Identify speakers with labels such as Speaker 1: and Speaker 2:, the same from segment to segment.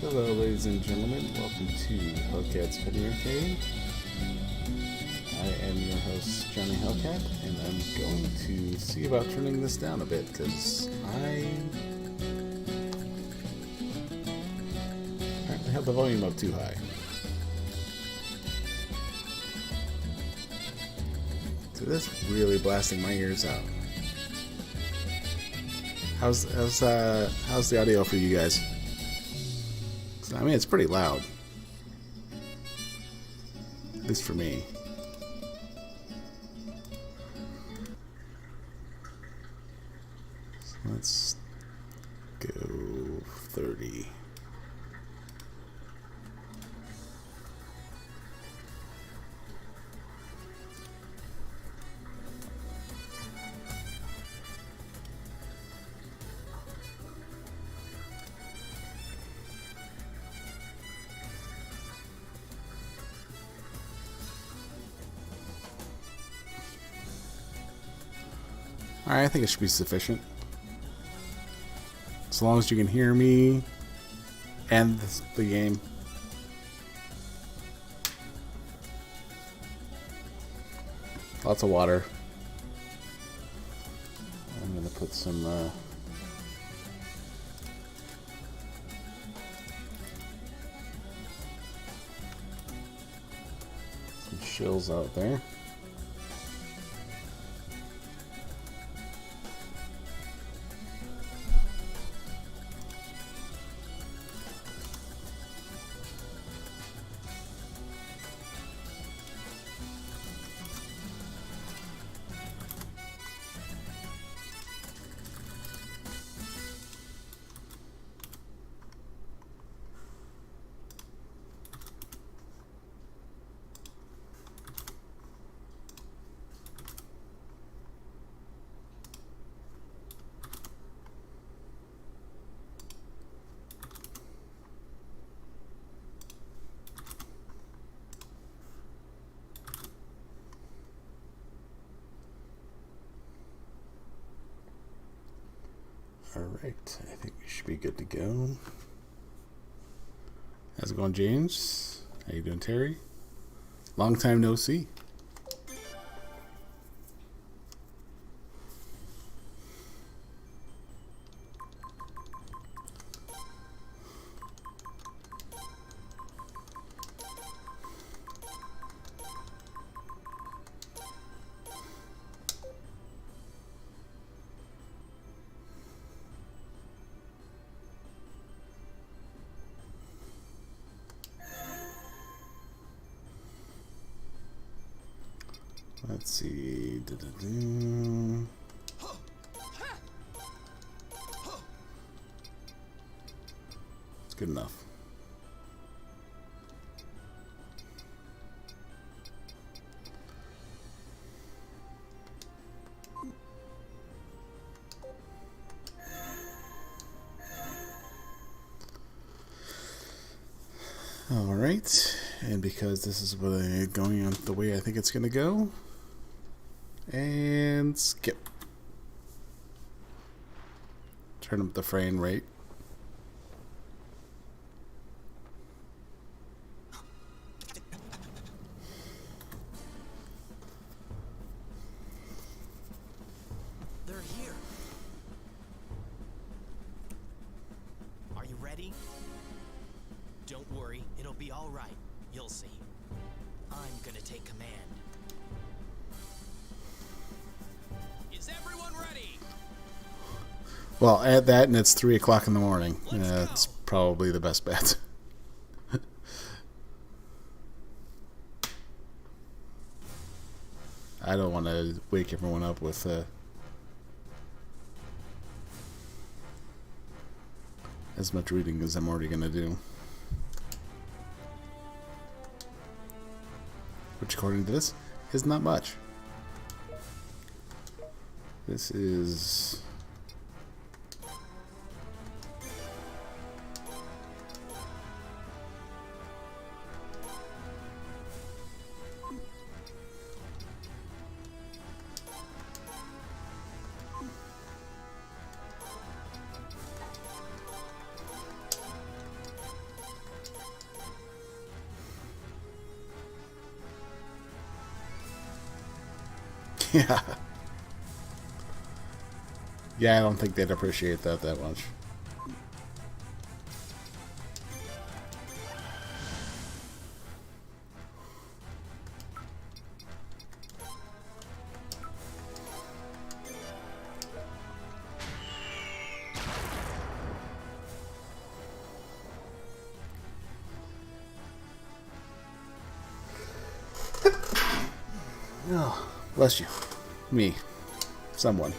Speaker 1: Hello, ladies and gentlemen. Welcome to Hellcat's Penny Arcade. I am your host, Johnny Hellcat, and I'm going to see about turning this down a bit because I apparently have the volume up too high. So this is really blasting my ears out. How's the audio for you guys? I mean, it's pretty loud. At least for me. So let's go 30. Alright, I think it should be sufficient. As long as you can hear me and the game. Lots of water. I'm gonna put some shills out there. Alright, I think we should be good to go. How's it going, James? How you doing, Terry? Long time no see. Let's see. It's good enough. All right, and because this is going on the way I think it's going to go. And skip. Turn up the frame rate.
Speaker 2: They're here. Are you ready? Don't worry, it'll be all right. You'll see. I'm gonna take command. Is everyone ready?
Speaker 1: Well, add that and it's 3 o'clock in the morning. That's probably the best bet. I don't want to wake everyone up with as much reading as I'm already going to do. Which, according to this, is not much. This is... Yeah. Yeah, I don't think they'd appreciate that much. Oh, bless you. Me. Someone.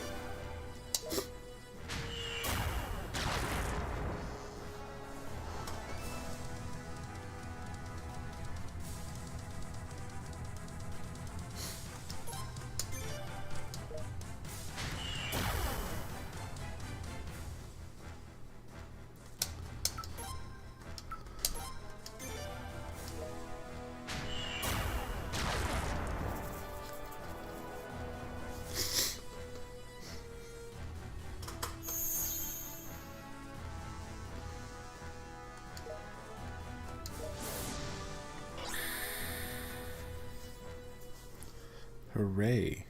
Speaker 1: Hooray.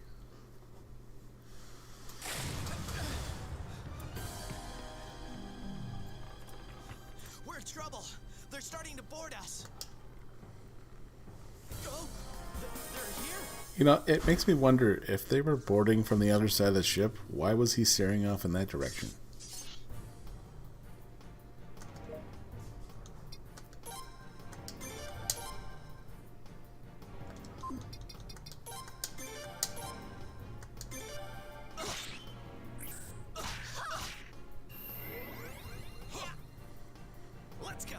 Speaker 2: We're in trouble. They're starting to board us. Oh, they're here?
Speaker 1: You know, it makes me wonder if they were boarding from the other side of the ship, why was he staring off in that direction?
Speaker 2: Let's go.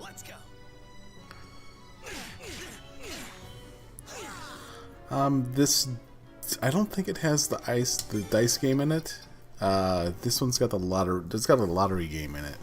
Speaker 2: Let's go.
Speaker 1: This, I don't think it has the dice game in it. This one's got it's got a lottery game in it.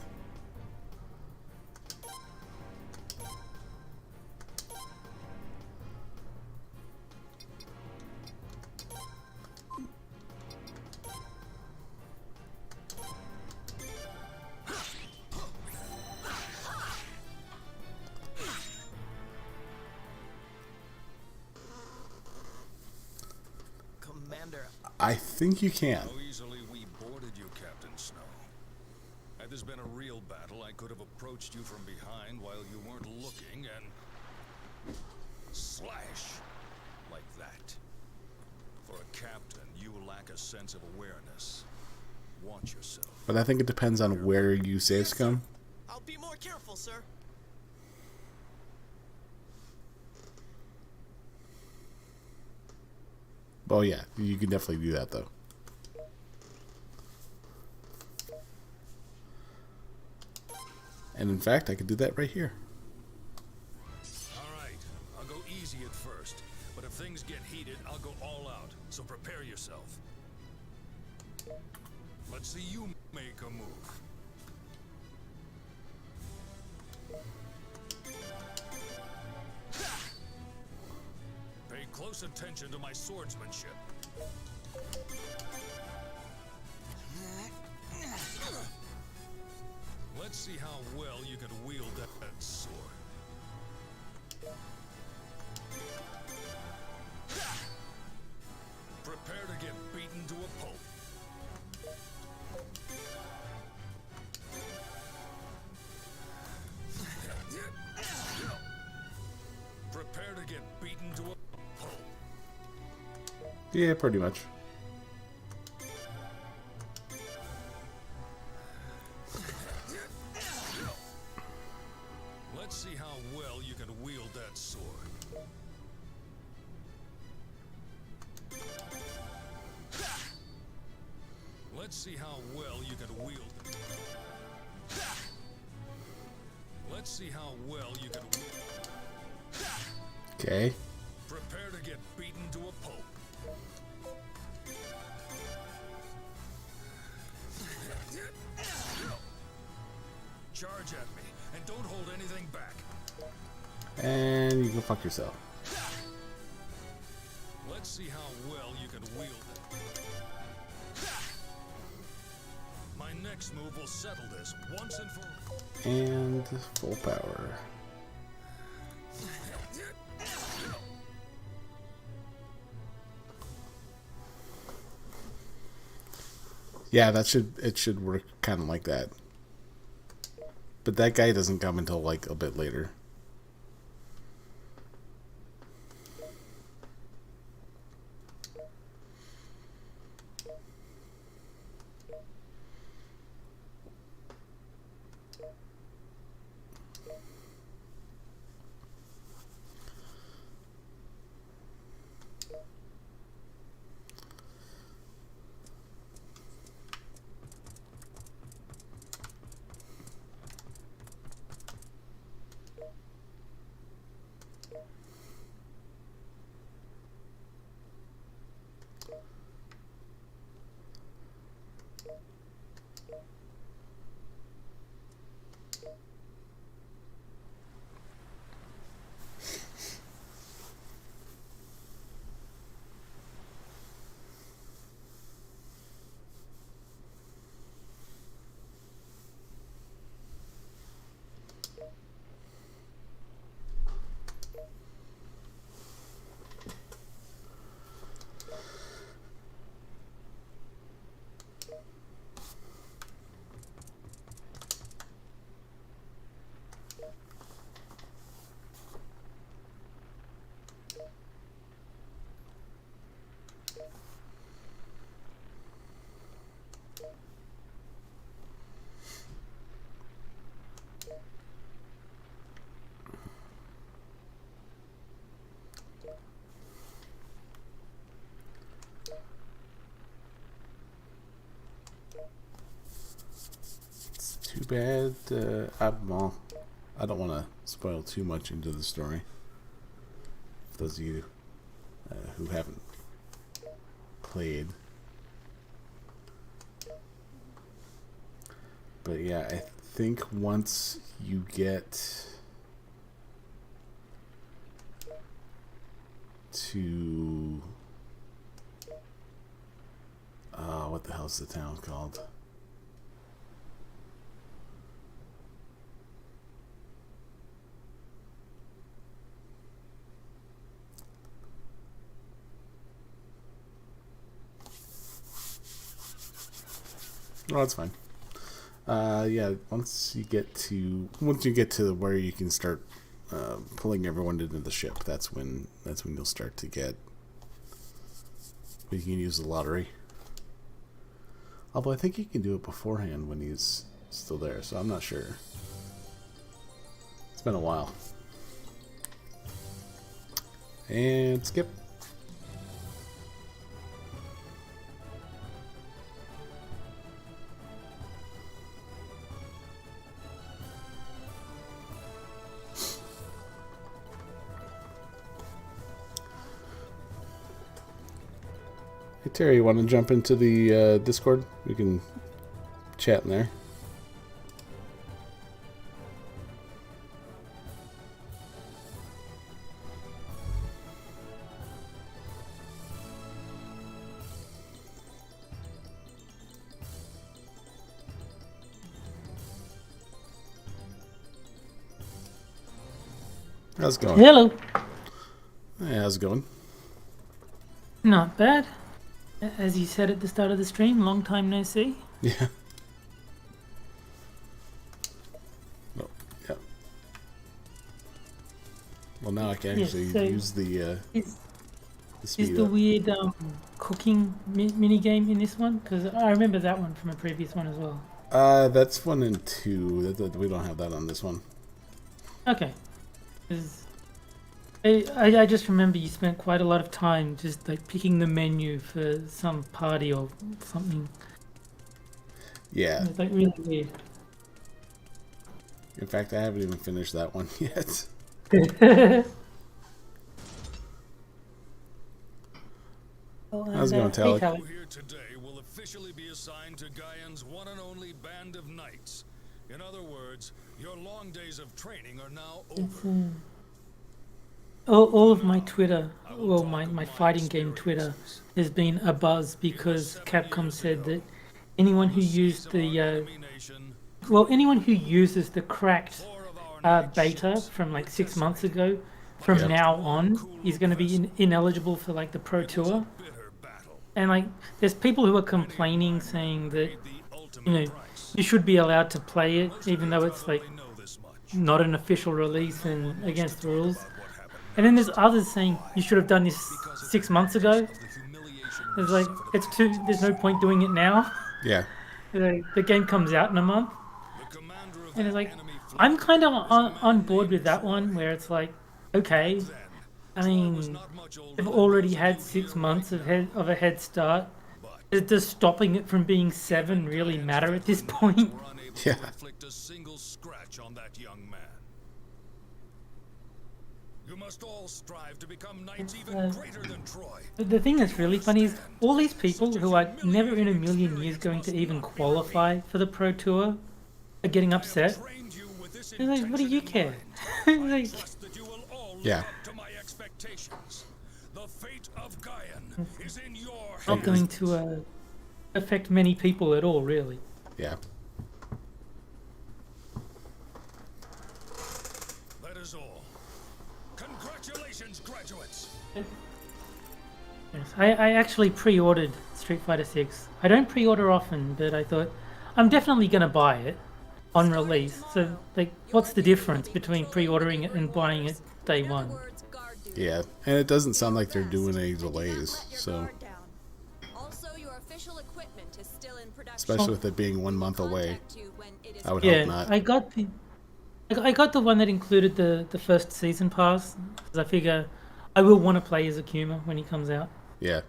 Speaker 2: Commander,
Speaker 1: I think you can.
Speaker 3: How easily we boarded you, Captain Snow. Had this been a real battle, I could have approached you from behind while you weren't looking and slash like that. For a captain, you lack a sense of awareness. Watch yourself.
Speaker 1: But I think it depends on where you save scum.
Speaker 2: I'll be more careful, sir.
Speaker 1: Oh yeah, you can definitely do that though. And in fact, I could do that right here.
Speaker 3: Alright, I'll go easy at first, but if things get heated, I'll go all out, so prepare yourself. Let's see you make a move. Pay close attention to my swordsmanship. Let's see how well you can wield that sword. Prepare to get beaten to a pulp. Prepare to get beaten to a pulp.
Speaker 1: Yeah, pretty much.
Speaker 3: Let's see how well you can wield that sword. Let's see how well you can wield it. Let's see how well you can wield it.
Speaker 1: Okay.
Speaker 3: Prepare to get beaten to a pulp. Charge at me, and don't hold anything back.
Speaker 1: And you can fuck yourself.
Speaker 3: Let's see how well you can wield it. My next move will settle this once and for all.
Speaker 1: And full power. Yeah, it should work kind of like that. But that guy doesn't come until like a bit later. Too bad. Well, I don't want to spoil too much into the story. For those of you who haven't played. But yeah, I think once you get to... what the hell's the town called? Oh, that's fine. Yeah, once you get to where you can start pulling everyone into the ship, that's when you'll start to get. You can use the lottery. Although I think you can do it beforehand when he's still there, so I'm not sure. It's been a while. And skip. Hey Terry, you want to jump into the Discord? We can chat in there. How's it going?
Speaker 4: Hello.
Speaker 1: Hey, how's it going?
Speaker 4: Not bad. As you said at the start of the stream, long time no see.
Speaker 1: Yeah. Oh, yeah. Well, now I can actually use the speed
Speaker 4: Is the
Speaker 1: up.
Speaker 4: weird cooking mini game in this one? Because I remember that one from a previous one as well.
Speaker 1: That's 1 and 2. We don't have that on this one.
Speaker 4: Okay. 'Cause I just remember you spent quite a lot of time just like picking the menu for some party or something.
Speaker 1: Yeah.
Speaker 4: It's like really weird.
Speaker 1: In fact, I haven't even finished that one yet. How's it going, Tally?
Speaker 3: Who here today will officially be assigned to Gaian's one and only band of knights. In other words, your long days of training are now
Speaker 4: It's,
Speaker 3: over.
Speaker 4: all of my Twitter, well, my fighting game Twitter, has been abuzz because Capcom said that anyone who used anyone who uses the cracked beta from like 6 months ago, from
Speaker 1: Yep.
Speaker 4: now on, is going to be ineligible for like the Pro Tour. And like, there's people who are complaining, saying that you should be allowed to play it, even though it's like not an official release and against the rules. And then there's others saying you should have done this 6 months ago. It's like there's no point doing it now.
Speaker 1: Yeah.
Speaker 4: The game comes out in a month, and it's like I'm kind of on board with that one, where it's like, okay, I mean, they've already had 6 months of a head start. Does stopping it from being 7 really matter at this point?
Speaker 1: Yeah.
Speaker 3: A single scratch on that young man. You must all strive to become knights even greater than Troy.
Speaker 4: The thing that's really funny is all these people who are never in a million years going to even qualify for the Pro Tour are getting upset. They're like, what do you care? Like,
Speaker 1: Yeah.
Speaker 3: The fate of Gaian is in your
Speaker 4: not going to affect many people at all, really.
Speaker 1: Yeah.
Speaker 3: That is all. Congratulations, graduates.
Speaker 4: Yes, I actually pre-ordered Street Fighter 6. I don't pre-order often, but I thought I'm definitely going to buy it on release. So, like, what's the difference between pre-ordering it and buying it day one?
Speaker 1: Yeah. And it doesn't sound like they're doing any delays, so... Especially with it being 1 month away. I would hope not.
Speaker 4: I got the one that included the first season pass, because I figure I will want to play as Akuma when he comes out.
Speaker 1: Yeah.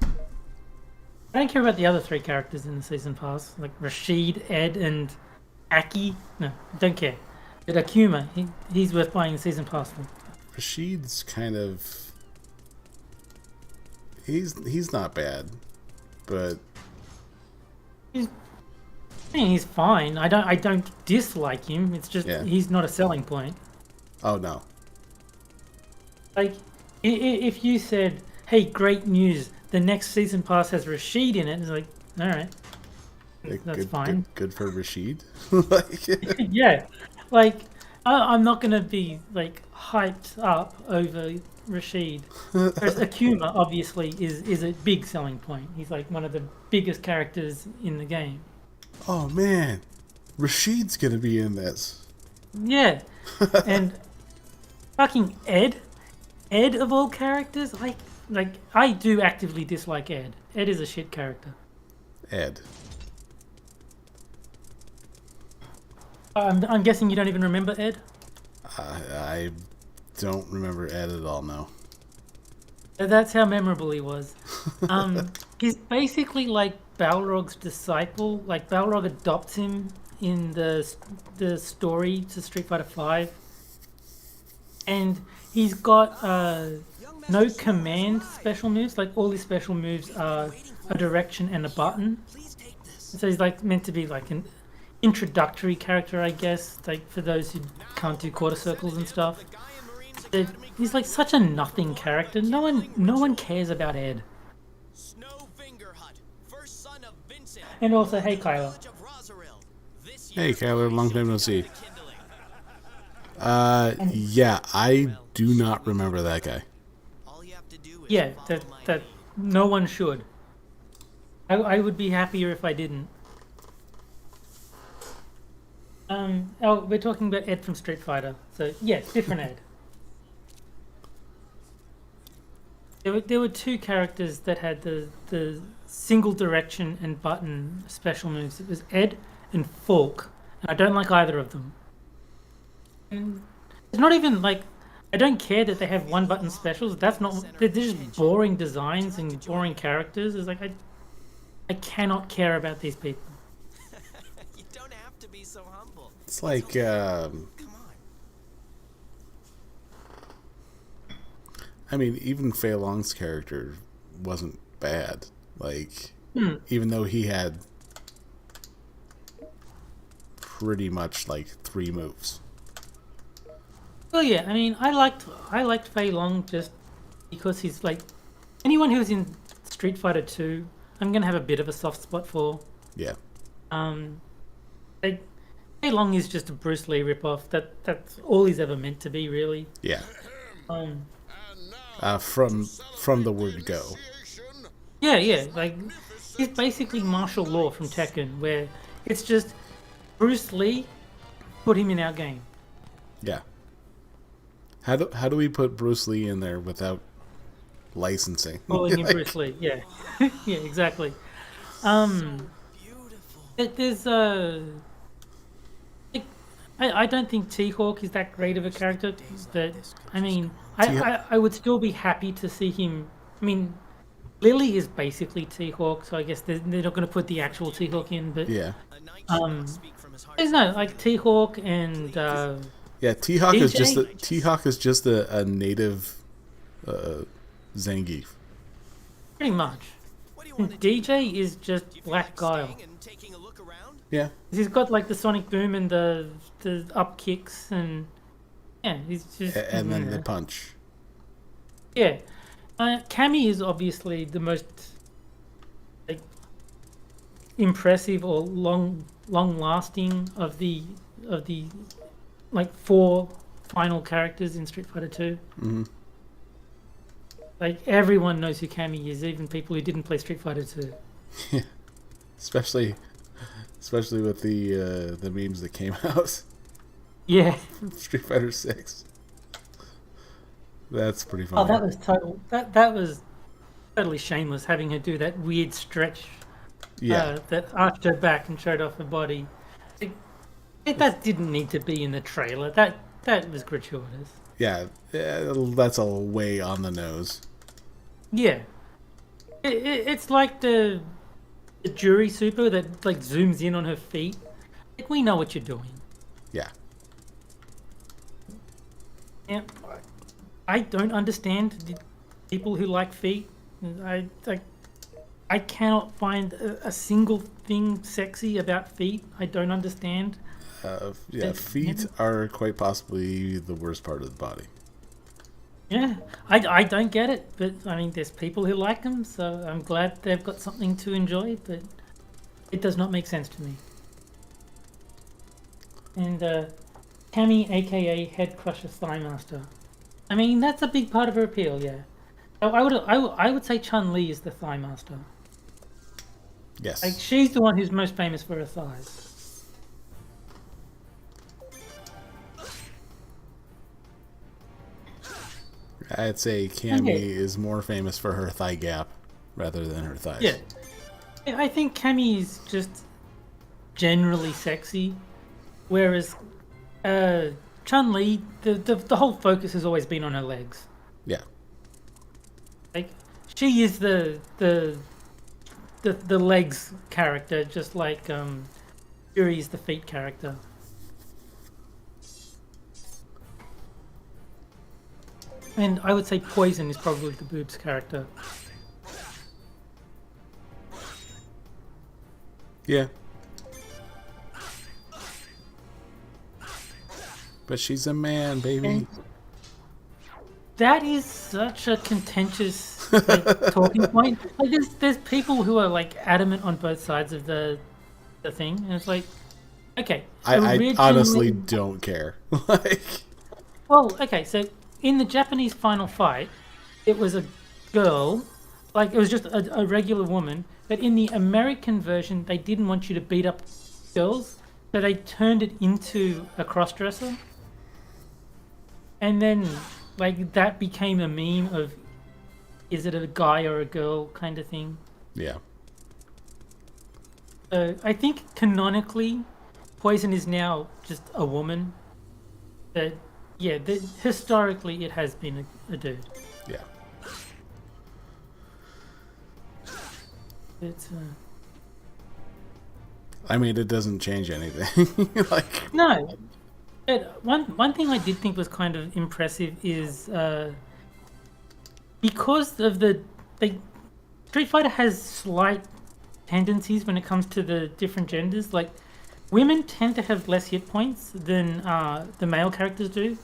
Speaker 4: I don't care about the other 3 characters in the season pass, like Rashid, Ed, and Aki. No, I don't care. But Akuma, he's worth buying the season pass for.
Speaker 1: Rashid's kind of... He's not bad, but...
Speaker 4: He's fine. I don't dislike him. It's just he's not a selling point.
Speaker 1: Oh, no.
Speaker 4: Like, if you said, hey, great news, the next season pass has Rashid in it, it's like, alright. That's fine.
Speaker 1: Good for Rashid.
Speaker 4: Yeah. Like, I'm not going to be, like, hyped up over Rashid. Whereas Akuma, obviously, is a big selling point. He's, like, one of the biggest characters in the game.
Speaker 1: Oh, man. Rashid's going to be in this.
Speaker 4: Yeah. And fucking Ed of all characters, I do actively dislike Ed. Ed is a shit character.
Speaker 1: Ed.
Speaker 4: I'm guessing you don't even remember Ed?
Speaker 1: I don't remember Ed at all, no.
Speaker 4: That's how memorable he was. He's basically like Balrog's disciple. Like, Balrog adopts him in the story to Street Fighter V. And he's got no command special moves. Like, all his special moves are a direction and a button. So he's like meant to be like an introductory character, I guess, like for those who can't do quarter circles and stuff. He's like such a nothing character. No one cares about Ed. And also, hey Kyler.
Speaker 1: Hey Kyler, long time no see. Yeah, I do not remember that guy.
Speaker 4: Yeah, that no one should. I would be happier if I didn't. We're talking about Ed from Street Fighter. So, yes, different Ed. There were 2 characters that had the single direction and button special moves. It was Ed and Falk. And I don't like either of them. And it's not even like... I don't care that they have one button specials. That's not... They're just boring designs and boring characters. It's like, I cannot care about these people.
Speaker 2: You don't have to be so humble.
Speaker 1: It's like,
Speaker 2: Come on.
Speaker 1: I mean, even Fei Long's character wasn't bad. Like, even though he had pretty much like 3 moves.
Speaker 4: Well, yeah. I mean, I liked Fei Long just because he's like anyone who's in Street Fighter 2. I'm gonna have a bit of a soft spot for.
Speaker 1: Yeah.
Speaker 4: Like, Fei Long is just a Bruce Lee ripoff. That's all he's ever meant to be, really.
Speaker 1: Yeah.
Speaker 3: And
Speaker 1: From the word go.
Speaker 4: Yeah. Like, he's basically martial law from Tekken, where it's just Bruce Lee, put him in our game.
Speaker 1: Yeah. How do we put Bruce Lee in there without licensing?
Speaker 4: Calling him Bruce Lee, yeah. Yeah, exactly. There's like, I don't think T-Hawk is that great of a character. But I mean, I would still be happy to see him. I mean, Lily is basically T-Hawk, so I guess they're not going to put the actual T-Hawk in. But
Speaker 1: Yeah.
Speaker 4: There's no like T-Hawk and
Speaker 1: Yeah, T-Hawk is
Speaker 4: DJ?
Speaker 1: just a native Zangief.
Speaker 4: pretty much. And DJ is just Black Guile.
Speaker 1: Yeah.
Speaker 4: He's got like the sonic boom and the up kicks and yeah, he's just
Speaker 1: And then the punch.
Speaker 4: yeah. Cammy is obviously the most like impressive or long lasting of the like 4 final characters in Street Fighter 2.
Speaker 1: Mm-hmm.
Speaker 4: Like everyone knows who Cammy is, even people who didn't play Street Fighter 2.
Speaker 1: Yeah. Especially with the memes that came out.
Speaker 4: Yeah.
Speaker 1: From Street Fighter 6. That's pretty
Speaker 4: Oh,
Speaker 1: funny.
Speaker 4: that was total. That was totally shameless having her do that weird stretch.
Speaker 1: Yeah.
Speaker 4: That arched her back and showed off her body. That didn't need to be in the trailer. That was gratuitous.
Speaker 1: Yeah, that's a way on the nose.
Speaker 4: Yeah. It's like the jury super that like zooms in on her feet. Like we know what you're doing.
Speaker 1: Yeah.
Speaker 4: Yeah. I don't understand the people who like feet. I cannot find a single thing sexy about feet. I don't understand.
Speaker 1: Yeah, feet are quite possibly the worst part of the body.
Speaker 4: Yeah, I don't get it, but I mean, there's people who like them, so I'm glad they've got something to enjoy, but it does not make sense to me. And Cammy, aka Head Crusher Thigh Master. I mean, that's a big part of her appeal, yeah. So I would say Chun-Li is the Thigh Master.
Speaker 1: Yes.
Speaker 4: Like, she's the one who's most famous for her thighs.
Speaker 1: I'd say Cammy
Speaker 4: Okay.
Speaker 1: is more famous for her thigh gap rather than her thighs.
Speaker 4: Yeah. I think Cammy is just generally sexy, whereas Chun-Li, the whole focus has always been on her legs.
Speaker 1: Yeah.
Speaker 4: Like, she is the legs character, just like Yuri is the feet character. And I would say Poison is probably the boobs character.
Speaker 1: Yeah. But she's a man, baby.
Speaker 4: And that is such a contentious like, talking point. Like, there's people who are like adamant on both sides of the thing, and it's like, okay.
Speaker 1: I honestly don't care. Like,
Speaker 4: well, okay, so in the Japanese final fight, it was a girl, like it was just a regular woman, but in the American version, they didn't want you to beat up girls, so they turned it into a crossdresser. And then, like, that became a meme of, is it a guy or a girl kind of thing.
Speaker 1: yeah.
Speaker 4: I think canonically, Poison is now just a woman. But yeah, historically it has been a dude.
Speaker 1: Yeah.
Speaker 4: It's
Speaker 1: I mean, it doesn't change anything. Like,
Speaker 4: no. But one thing I did think was kind of impressive is because of Street Fighter has slight tendencies when it comes to the different genders. Like women tend to have less hit points than the male characters do.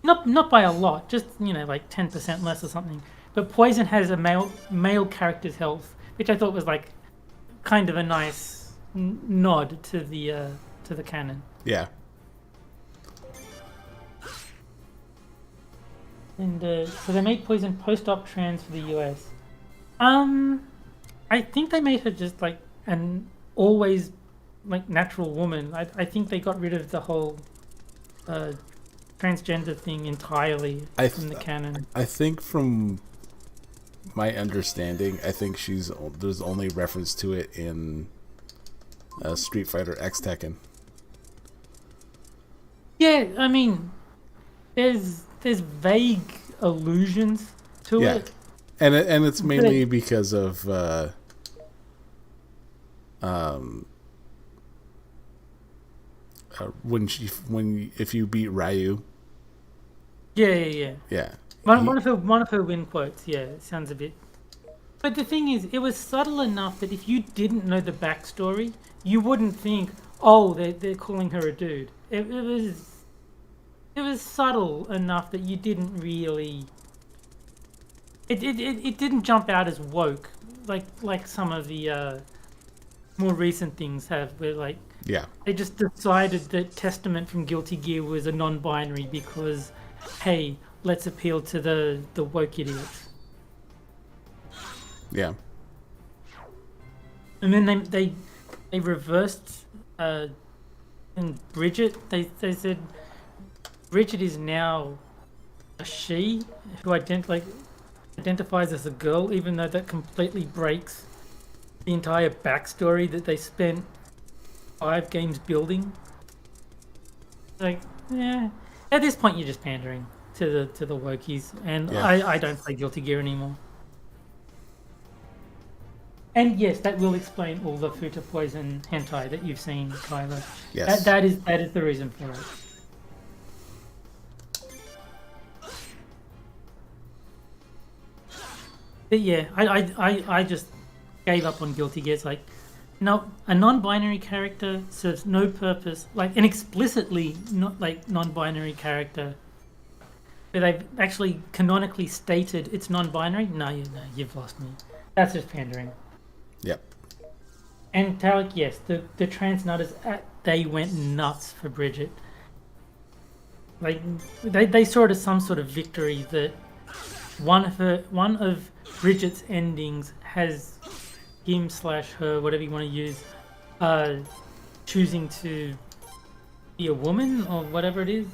Speaker 4: Not by a lot, just like 10% less or something. But Poison has a male character's health, which I thought was like kind of a nice nod to the canon.
Speaker 1: Yeah.
Speaker 4: And so they made Poison post-op trans for the US. I think they made her just like an always like natural woman. I think they got rid of the whole transgender thing entirely from the canon.
Speaker 1: I think from my understanding, I think there's only reference to it in Street Fighter X Tekken.
Speaker 4: Yeah, I mean, there's vague allusions to it.
Speaker 1: And it's mainly because of if you beat Ryu.
Speaker 4: Yeah.
Speaker 1: Yeah.
Speaker 4: One of her win quotes. Yeah, it sounds a bit. But the thing is, it was subtle enough that if you didn't know the backstory, you wouldn't think, oh, they're calling her a dude. It was subtle enough that you didn't really. It didn't jump out as woke like some of the more recent things have, where like they just decided that Testament from Guilty Gear was a non-binary because, hey, let's appeal to the woke idiots.
Speaker 1: Yeah.
Speaker 4: And then they reversed in Bridget. They said Bridget is now a she who identifies as a girl, even though that completely breaks the entire backstory that they spent 5 games building. Like, yeah, at this point you're just pandering to the wokies, and I don't play Guilty Gear anymore. And yes, that will explain all the Futa Poison hentai that you've seen, Kylo.
Speaker 1: Yes.
Speaker 4: That is the reason for it. But yeah, I just gave up on Guilty Gear. It's like, no, a non-binary character serves no purpose. Like an explicitly not like non-binary character, but they've actually canonically stated it's non-binary. No, you've lost me. That's just pandering.
Speaker 1: Yep.
Speaker 4: And Tarek, yes, the trans nutters, they went nuts for Bridget. Like they saw it as some sort of victory that one of Bridget's endings has him/her, whatever you want to use, choosing to be a woman or whatever it is.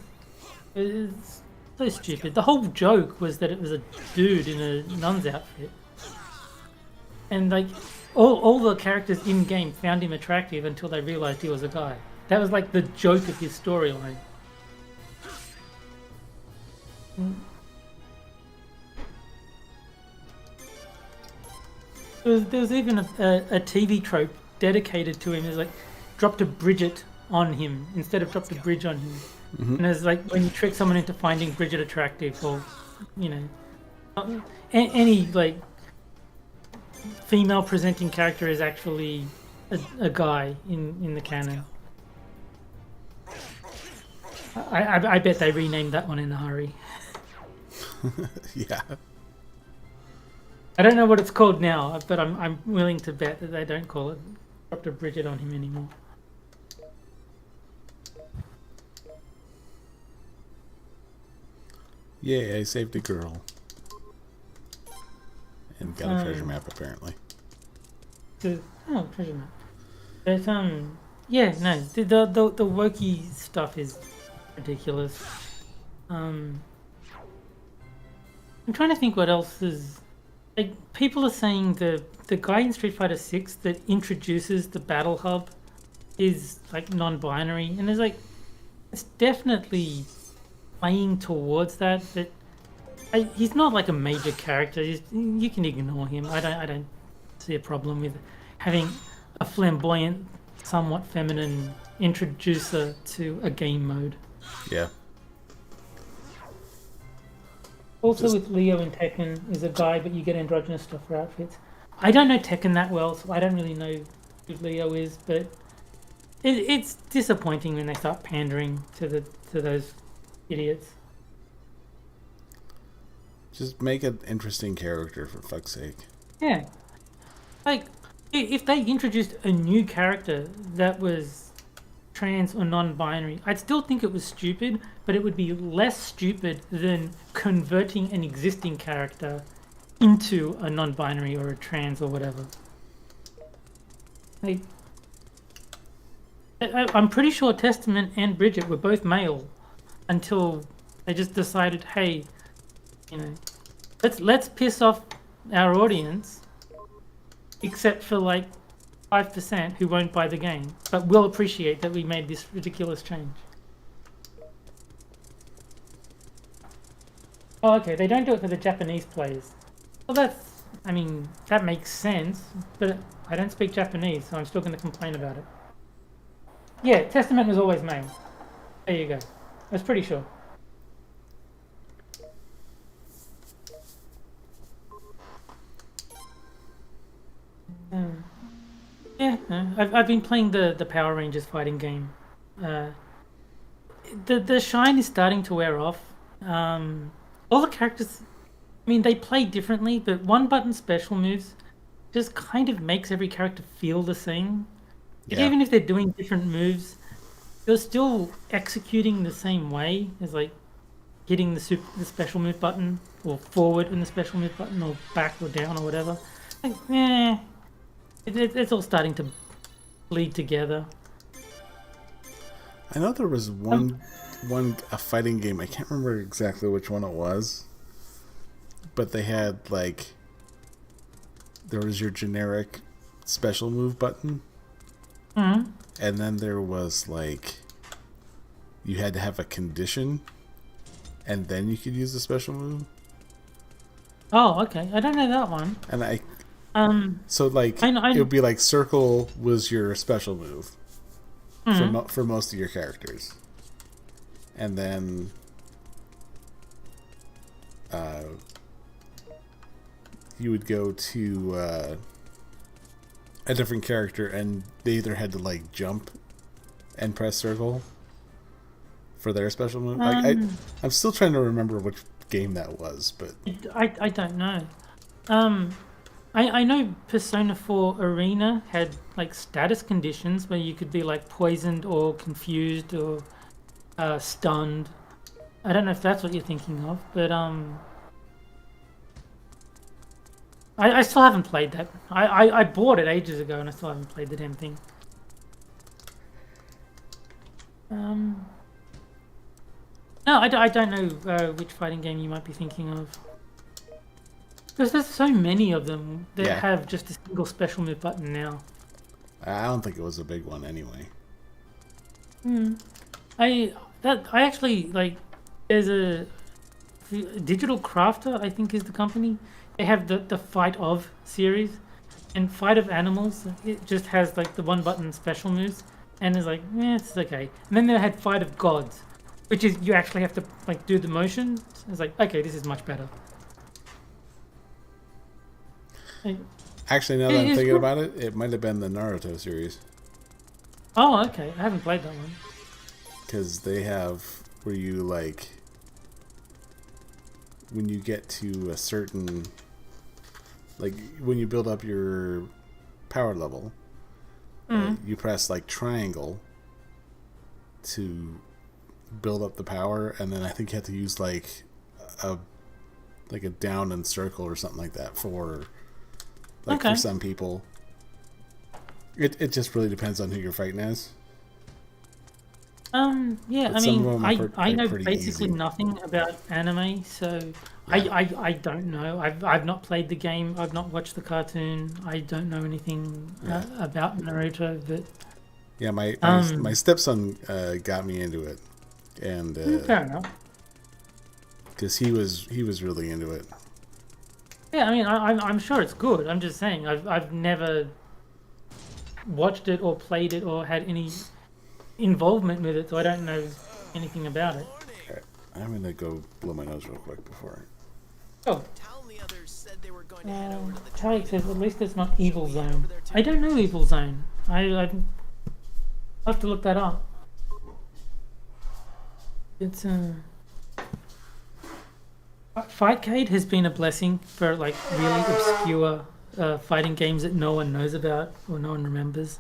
Speaker 4: It's so stupid. The whole joke was that it was a dude in a nun's outfit, and like all the characters in game found him attractive until they realized he was a guy. That was like the joke of his storyline. There was even a TV trope dedicated to him. It was like, dropped a Bridget on him instead of dropped a bridge on him. Mm-hmm. And it's like when you trick someone into finding Bridget attractive, or any like female presenting character is actually a guy in the canon. I bet they renamed that one in a hurry.
Speaker 1: Yeah.
Speaker 4: I don't know what it's called now, but I'm willing to bet that they don't call it Dr. Bridget on him anymore.
Speaker 1: Yay, I saved a girl. And got a treasure map, apparently.
Speaker 4: Treasure map. But, yeah, no, the wokey stuff is ridiculous. I'm trying to think what else is... Like, people are saying the guy in Street Fighter 6 that introduces the battle hub is like non-binary, and there's like, it's definitely playing towards that, but he's not like a major character. You can ignore him. I don't see a problem with having a flamboyant, somewhat feminine introducer to a game mode.
Speaker 1: Yeah.
Speaker 4: Also with Leo in Tekken is a guy, but you get androgynous stuff for outfits. I don't know Tekken that well, so I don't really know who Leo is, but it's disappointing when they start pandering to those idiots.
Speaker 1: Just make an interesting character, for fuck's sake.
Speaker 4: Yeah, like if they introduced a new character that was trans or non-binary, I'd still think it was stupid, but it would be less stupid than converting an existing character into a non-binary or a trans or whatever. Like, I'm pretty sure Testament and Bridget were both male until they just decided, hey, you know, let's piss off our audience, except for like 5% who won't buy the game, but will appreciate that we made this ridiculous change. Oh, okay, they don't do it for the Japanese players. Well, I mean, that makes sense, but I don't speak Japanese, so I'm still going to complain about it. Yeah, Testament was always male. There you go. I was pretty sure. Yeah, I've been playing the Power Rangers fighting game. The shine is starting to wear off. All the characters, I mean, they play differently, but one button special moves just kind of makes every character feel the same. Like,
Speaker 1: Yeah.
Speaker 4: even if they're doing different moves, you're still executing the same way as like hitting the special move button, or forward in the special move button, or back or down or whatever. Like, it's all starting to bleed together.
Speaker 1: I know there was a fighting game. I can't remember exactly which one it was, but they had like there was your generic special move button,
Speaker 4: Mm-hmm.
Speaker 1: and then there was like you had to have a condition, and then you could use the special move.
Speaker 4: Oh, okay. I don't know that one.
Speaker 1: And so like it would be like circle was your special move for most of your characters, and then you would go to a different character, and they either had to like jump and press circle for their special move. I'm still trying to remember which game that was, but
Speaker 4: I don't know. I know Persona 4 Arena had like status conditions where you could be like poisoned or confused or stunned. I don't know if that's what you're thinking of, but I still haven't played that. I bought it ages ago and I still haven't played the damn thing. No, I don't know which fighting game you might be thinking of. Because there's so many of them that have just a single special move button now.
Speaker 1: I don't think it was a big one anyway.
Speaker 4: I actually like. There's a Digital Crafter, I think, is the company. They have the Fight of series, and Fight of Animals. It just has like the one button special moves, and it's like, it's okay. And then they had Fight of Gods, which is you actually have to like do the motion. It's like, okay, this is much better.
Speaker 1: Actually, now that I'm thinking about it, it might have been the Naruto series.
Speaker 4: Oh, okay. I haven't played that one.
Speaker 1: Because they have where you like when you get to a certain like when you build up your power level, you press like triangle to build up the power, and then I think you have to use like a down and circle or something like that for for some people. It just really depends on who you're fighting as.
Speaker 4: Yeah,
Speaker 1: But
Speaker 4: I mean, I know
Speaker 1: pretty
Speaker 4: basically
Speaker 1: easy.
Speaker 4: nothing about anime, so I don't know. I've not played the game. I've not watched the cartoon. I don't know anything about Naruto. But
Speaker 1: Yeah, my stepson got me into it, and
Speaker 4: fair enough.
Speaker 1: because he was really into it.
Speaker 4: Yeah, I mean, I'm sure it's good. I'm just saying, I've never watched it or played it or had any involvement with it, so I don't know anything about it.
Speaker 1: Alright, I'm gonna go blow my nose real quick before.
Speaker 4: Oh,
Speaker 2: Tal and the others said they were going to head over to the
Speaker 4: Tarek says at least it's not
Speaker 2: She'll
Speaker 4: Evil
Speaker 2: be
Speaker 4: Zone.
Speaker 2: over there too.
Speaker 4: I don't know Evil Zone. I I'll have to look that up. It's Fightcade has been a blessing for like really obscure fighting games that no one knows about or no one remembers.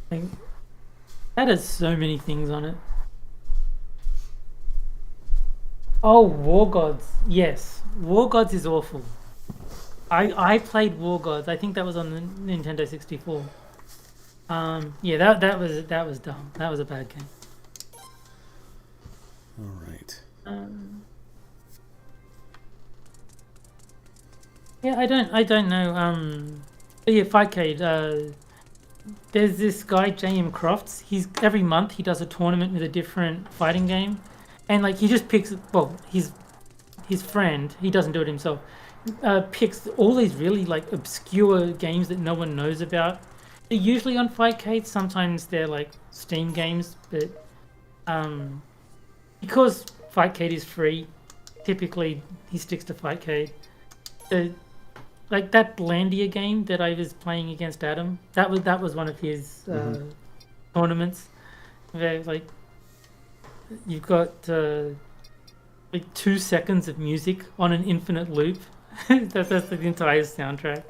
Speaker 4: Like, that has so many things on it. Oh, War Gods. Yes, War Gods is awful. I played War Gods. I think that was on the Nintendo 64. Yeah, that was dumb. That was a bad game.
Speaker 1: All right.
Speaker 4: Yeah, I don't know. But yeah, Fightcade. There's this guy J.M. Crofts. Every month he does a tournament with a different fighting game, and like he just picks. Well, his friend. He doesn't do it himself. Picks all these really like obscure games that no one knows about. They're usually on Fightcade. Sometimes they're like Steam games, but because Fightcade is free, typically he sticks to Fightcade. Like that Landia game that I was playing against Adam, that was one of his tournaments. Where like you've got like 2 seconds of music on an infinite loop. that's the entire soundtrack.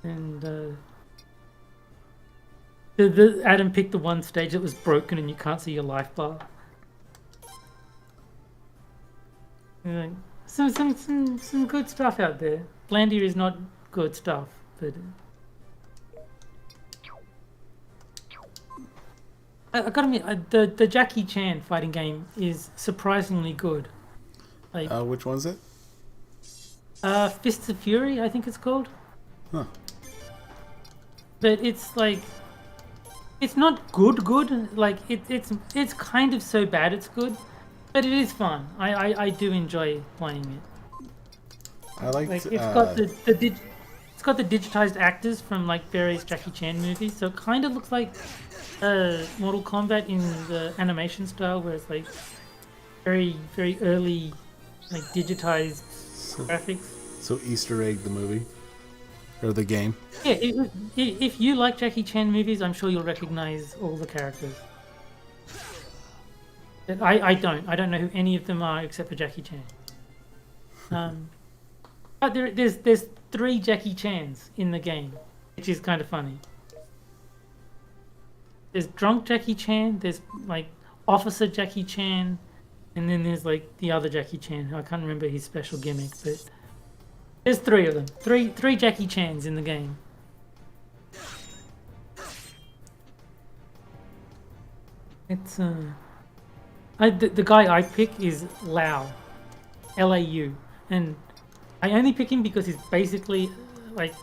Speaker 4: And the Adam picked the one stage that was broken and you can't see your life bar. Like, some good stuff out there. Landia is not good stuff, but I gotta admit, the Jackie Chan fighting game is surprisingly good. Like,
Speaker 1: Which one's it?
Speaker 4: Fists of Fury, I think it's called.
Speaker 1: Huh.
Speaker 4: But it's like, it's not good. Like it's kind of so bad it's good, but it is fun. I do enjoy playing it.
Speaker 1: I liked.
Speaker 4: Like it's got the digitized actors from like various Jackie Chan movies, so it kind of looks like Mortal Kombat in the animation style, where it's like very very early, like digitized graphics.
Speaker 1: So Easter egg the movie or the game.
Speaker 4: Yeah, if you like Jackie Chan movies, I'm sure you'll recognize all the characters. But I don't know who any of them are except for Jackie Chan. But there's 3 Jackie Chans in the game, which is kind of funny. There's drunk Jackie Chan, there's like officer Jackie Chan, and then there's like the other Jackie Chan. I can't remember his special gimmick, but there's 3 of them. Three Jackie Chans in the game. It's the guy I pick is Lau, Lau, and I only pick him because he's basically like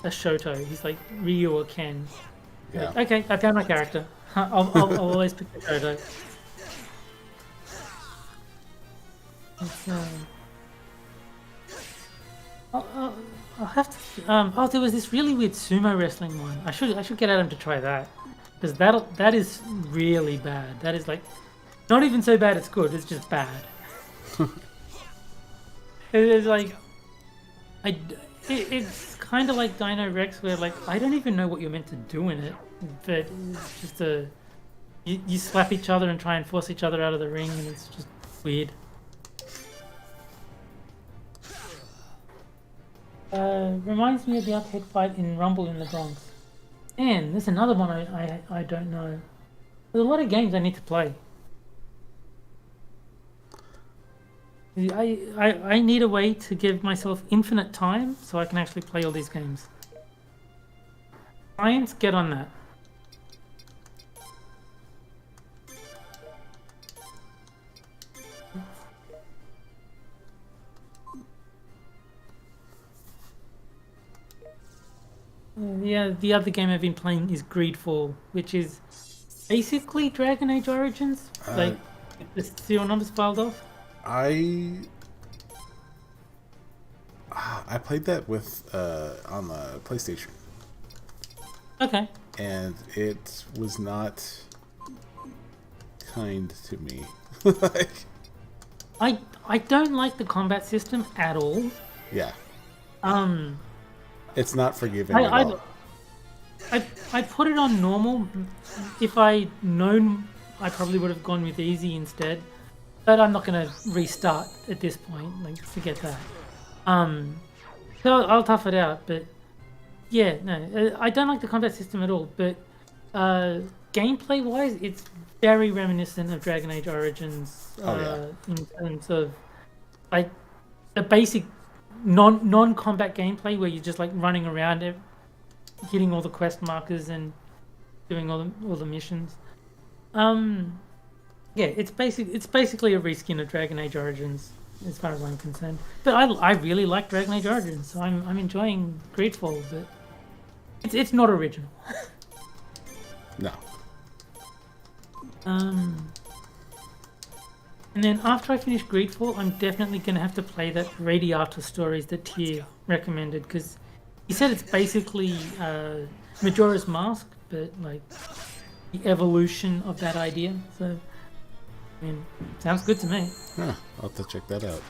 Speaker 4: a Shoto. He's like Ryu or Ken.
Speaker 1: Yeah.
Speaker 4: Like, okay, I found my character. I'll always pick the Shoto. I'll have to. There was this really weird sumo wrestling one. I should get Adam to try that, because that is really bad. That is like not even so bad it's good. It's just bad. It's like it's kind of like Dino Rex, where like I don't even know what you're meant to do in it, but it's just you slap each other and try and force each other out of the ring, and it's just weird. Reminds me of the arcade fight in Rumble in the Bronx. And there's another one I don't know. There's a lot of games I need to play. I need a way to give myself infinite time so I can actually play all these games. Science, get on that. Yeah, the other game I've been playing is Greedfall, which is basically Dragon Age Origins, like the serial numbers filed off.
Speaker 1: I played that with on the PlayStation.
Speaker 4: Okay.
Speaker 1: And it was not kind to me. Like,
Speaker 4: I don't like the combat system at all.
Speaker 1: Yeah. It's not forgiving at all.
Speaker 4: I put it on normal. If I'd known, I probably would have gone with easy instead. But I'm not gonna restart at this point. Like, forget that. So I'll tough it out. But yeah, no, I don't like the combat system at all. But gameplay-wise, it's very reminiscent of Dragon Age Origins. In terms of like the basic non-combat gameplay where you're just like running around it, hitting all the quest markers and doing all the missions. Yeah, it's basically a reskin of Dragon Age Origins as far as I'm concerned. But I really like Dragon Age Origins, so I'm enjoying Greedfall, but it's not original.
Speaker 1: No.
Speaker 4: And then after I finish Greedfall, I'm definitely going to have to play that Radiata Stories that Tyr recommended, because he said it's basically Majora's Mask, but like the evolution of that idea. So, I mean, sounds good to me.
Speaker 1: Huh, I'll have to check that out.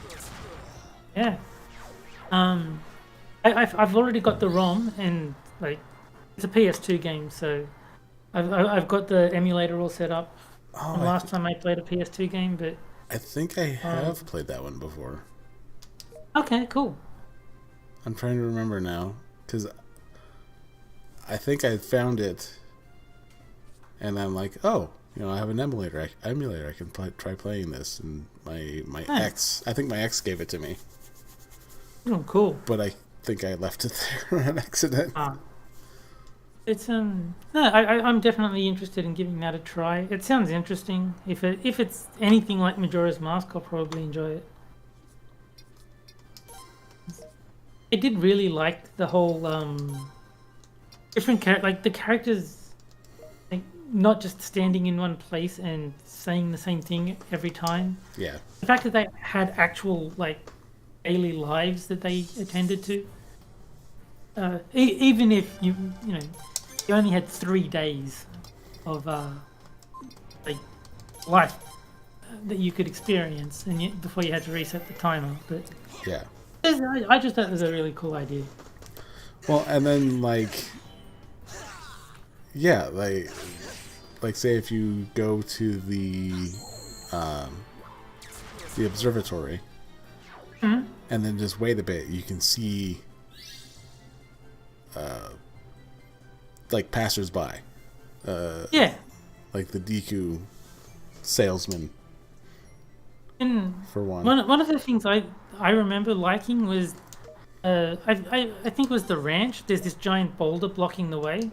Speaker 4: Yeah. I've already got the ROM, and like it's a PS2 game, so I've got the emulator all set up. From last time I played a PS2 game, but
Speaker 1: I think I have played that one before.
Speaker 4: okay, cool.
Speaker 1: I'm trying to remember now, because I think I found it, and I'm like, oh, you know, I have an emulator. I can try playing this, and my ex, I think my ex gave it to me.
Speaker 4: Oh, cool.
Speaker 1: But I think I left it there on accident.
Speaker 4: It's no, I'm definitely interested in giving that a try. It sounds interesting. If it's anything like Majora's Mask, I'll probably enjoy it. I did really like the whole different like the characters, like not just standing in one place and saying the same thing every time.
Speaker 1: Yeah.
Speaker 4: The fact that they had actual like daily lives that they attended to. Even if you know you only had 3 days of like life that you could experience, and before you had to reset the timer. But
Speaker 1: Yeah.
Speaker 4: I just thought it was a really cool idea.
Speaker 1: Well, and then like, yeah, like say if you go to the observatory, and then just wait a bit, you can see like passersby,
Speaker 4: Yeah.
Speaker 1: like the Deku salesman,
Speaker 4: And
Speaker 1: for one.
Speaker 4: one of the things I remember liking was I think it was the ranch. There's this giant boulder blocking the way,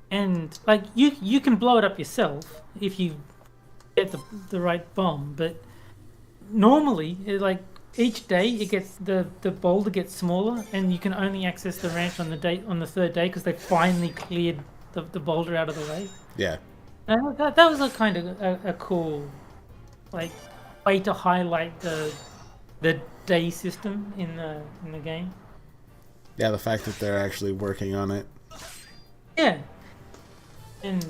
Speaker 4: and like you can blow it up yourself if you get the right bomb. But normally, like each day, it gets the boulder gets smaller, and you can only access the ranch on the third day because they finally cleared the boulder out of the way.
Speaker 1: Yeah.
Speaker 4: And that was a kind of a cool like way to highlight the day system in the game.
Speaker 1: Yeah, the fact that they're actually working on it.
Speaker 4: Yeah, and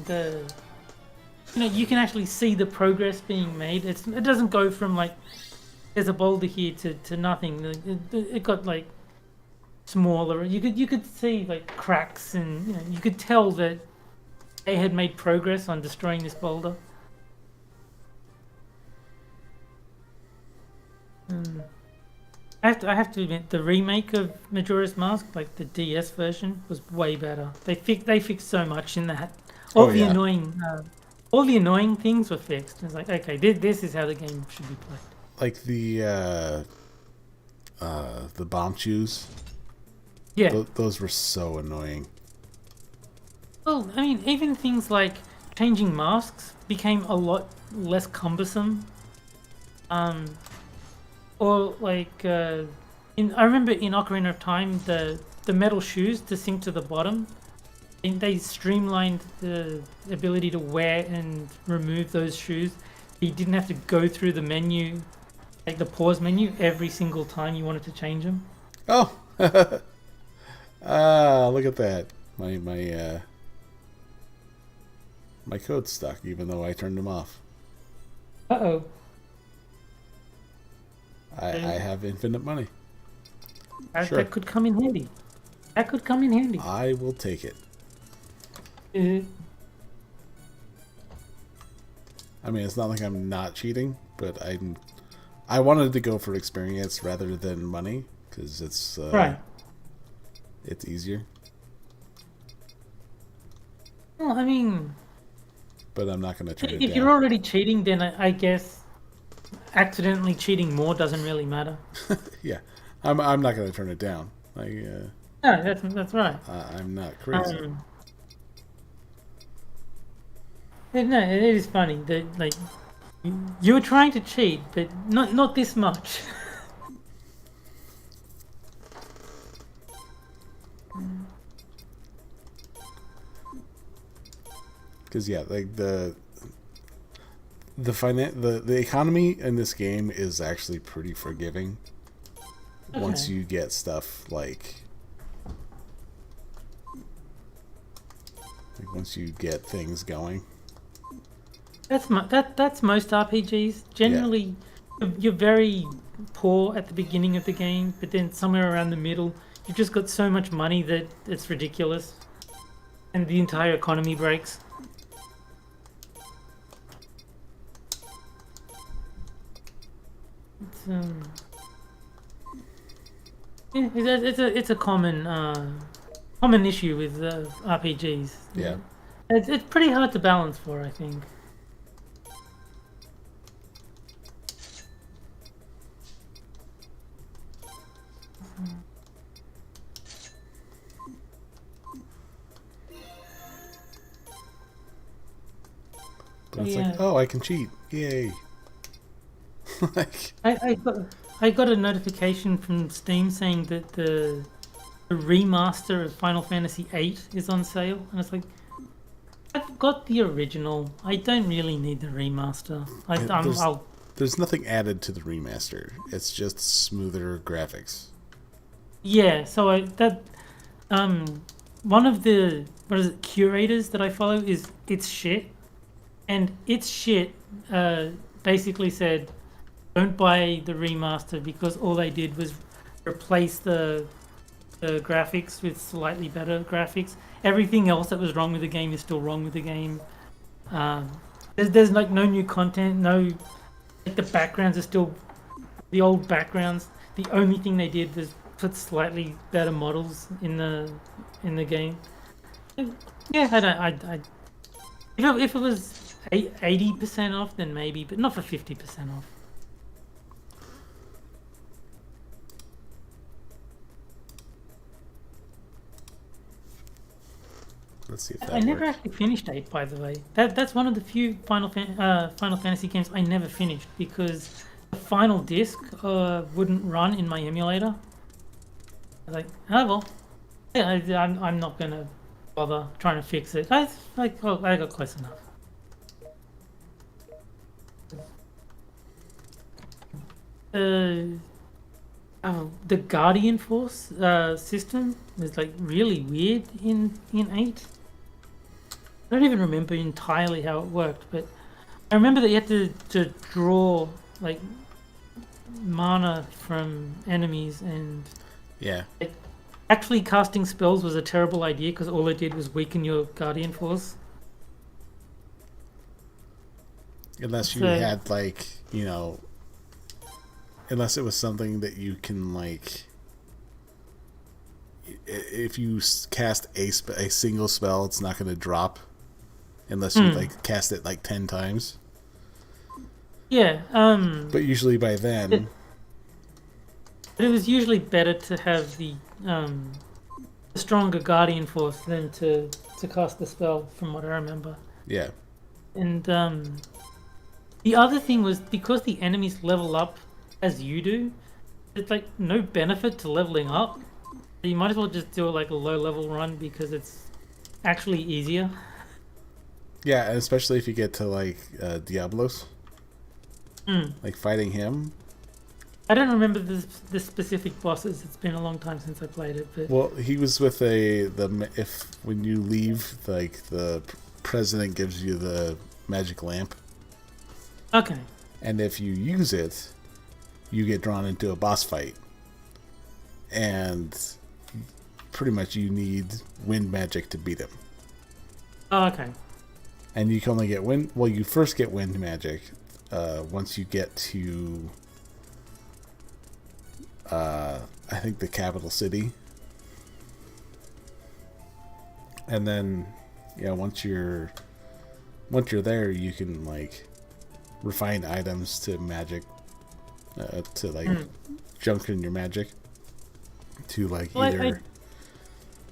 Speaker 4: you know you can actually see the progress being made. It doesn't go from like there's a boulder here to nothing. It got like smaller. You could see like cracks, and you know you could tell that they had made progress on destroying this boulder. I have to admit, the remake of Majora's Mask, like the DS version, was way better. They fixed so much in that. All the annoying things were fixed. It's like, okay, this is how the game should be played.
Speaker 1: Like the bomb shoes.
Speaker 4: Yeah.
Speaker 1: Those were so annoying.
Speaker 4: Well, I mean, even things like changing masks became a lot less cumbersome. Or like, I remember in Ocarina of Time, the metal shoes to sink to the bottom, they streamlined the ability to wear and remove those shoes. You didn't have to go through the menu, like the pause menu, every single time you wanted to change them.
Speaker 1: Oh, look at that! My code's stuck, even though I turned them off.
Speaker 4: Uh-oh.
Speaker 1: I have infinite money. Sure.
Speaker 4: That could come in handy. That could come in handy.
Speaker 1: I will take it.
Speaker 4: Uh,
Speaker 1: I mean, it's not like I'm not cheating, but I wanted to go for experience rather than money because
Speaker 4: right.
Speaker 1: it's easier.
Speaker 4: Well, I mean,
Speaker 1: But I'm not going to turn it
Speaker 4: if
Speaker 1: down.
Speaker 4: you're already cheating, then I guess accidentally cheating more doesn't really matter.
Speaker 1: Yeah, I'm not going to turn it down. Like,
Speaker 4: No, that's right.
Speaker 1: I'm not crazy.
Speaker 4: No, it is funny that like you were trying to cheat, but not this much.
Speaker 1: Because yeah, like the economy in this game is actually pretty forgiving. Once
Speaker 4: Okay.
Speaker 1: you get stuff like once you get things going.
Speaker 4: That's most RPGs. Generally, you're very poor at the beginning of the game, but then somewhere around the middle, you've just got so much money that it's ridiculous, and the entire economy breaks. It's, yeah, it's a common issue with RPGs.
Speaker 1: Yeah.
Speaker 4: It's pretty hard to balance for, I think.
Speaker 1: But it's
Speaker 4: Yeah.
Speaker 1: like, oh, I can cheat. Yay. Like,
Speaker 4: I got a notification from Steam saying that the remaster of Final Fantasy VIII is on sale, and it's like, I've got the original. I don't really need the remaster.
Speaker 1: there's nothing added to the remaster. It's just smoother graphics.
Speaker 4: Yeah. So one of the what is it curators that I follow is It's Shit, and It's Shit basically said, don't buy the remaster because all they did was replace the graphics with slightly better graphics. Everything else that was wrong with the game is still wrong with the game. There's like no new content. No, like the backgrounds are still the old backgrounds. The only thing they did was put slightly better models in the game. Yeah, if it was 80% off, then maybe, but not for 50% off.
Speaker 1: Let's see if that
Speaker 4: I never
Speaker 1: works.
Speaker 4: actually finished 8, by the way. That's one of the few Final Fantasy games I never finished because the final disc wouldn't run in my emulator. I was like, oh well, yeah, I'm not gonna bother trying to fix it. I got close enough. The Guardian Force system is like really weird in 8. I don't even remember entirely how it worked, but I remember that you had to draw like mana from enemies, and
Speaker 1: Yeah.
Speaker 4: actually casting spells was a terrible idea because all it did was weaken your Guardian Force.
Speaker 1: Unless you
Speaker 4: So-
Speaker 1: had like, unless it was something that you can like, if you cast a single spell, it's not going to drop unless you like cast it like 10 times.
Speaker 4: Yeah,
Speaker 1: But usually by then,
Speaker 4: but it was usually better to have the stronger Guardian Force than to cast the spell, from what I remember.
Speaker 1: yeah.
Speaker 4: And the other thing was because the enemies level up as you do, there's like no benefit to leveling up. You might as well just do like a low level run because it's actually easier.
Speaker 1: Yeah, and especially if you get to like Diablos,
Speaker 4: Mm.
Speaker 1: like fighting him.
Speaker 4: I don't remember the specific bosses. It's been a long time since I played it, but
Speaker 1: Well, he was with if when you leave, like the president gives you the magic lamp,
Speaker 4: okay.
Speaker 1: and if you use it, you get drawn into a boss fight, and pretty much you need wind magic to beat him.
Speaker 4: Oh, okay.
Speaker 1: And you can only get wind. Well, you first get wind magic once you get to, I think, the capital city. And then, yeah, once you're there, you can like refine items to magic, to like junction your magic to like
Speaker 4: Well,
Speaker 1: either.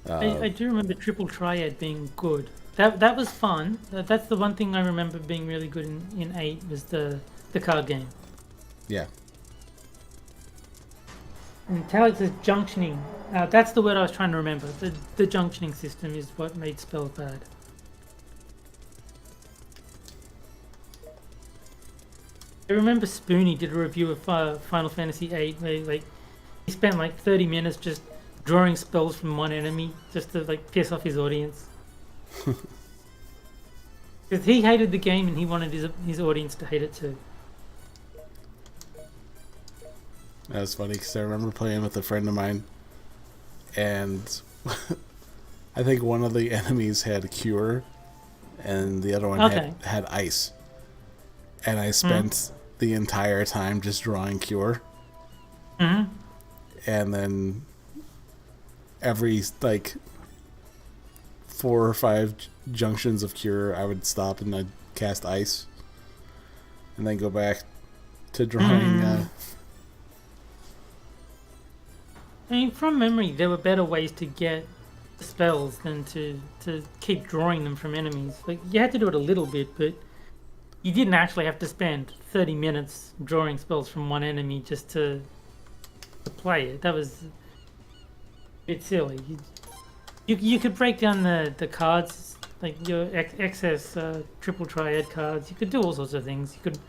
Speaker 4: I do remember Triple Triad being good. That was fun. That's the one thing I remember being really good in 8 was the card game.
Speaker 1: Yeah.
Speaker 4: And Talix says junctioning. That's the word I was trying to remember. The junctioning system is what made spells bad. I remember Spoonie did a review of Final Fantasy VIII where like he spent like 30 minutes just drawing spells from one enemy just to like piss off his audience. Because he hated the game and he wanted his audience to hate it too.
Speaker 1: That was funny because I remember playing with a friend of mine, and I think one of the enemies had a cure, and the other one had ice. And I spent the entire time just drawing cure.
Speaker 4: Mm-hmm.
Speaker 1: And then every like 4 or 5 junctions of cure, I would stop and I'd cast ice, and then go back to drawing.
Speaker 4: I mean, from memory, there were better ways to get spells than to keep drawing them from enemies. Like, you had to do it a little bit, but you didn't actually have to spend 30 minutes drawing spells from one enemy just to play it. That was a bit silly. You could break down the cards, like your excess triple triad cards. You could do all sorts of things. You could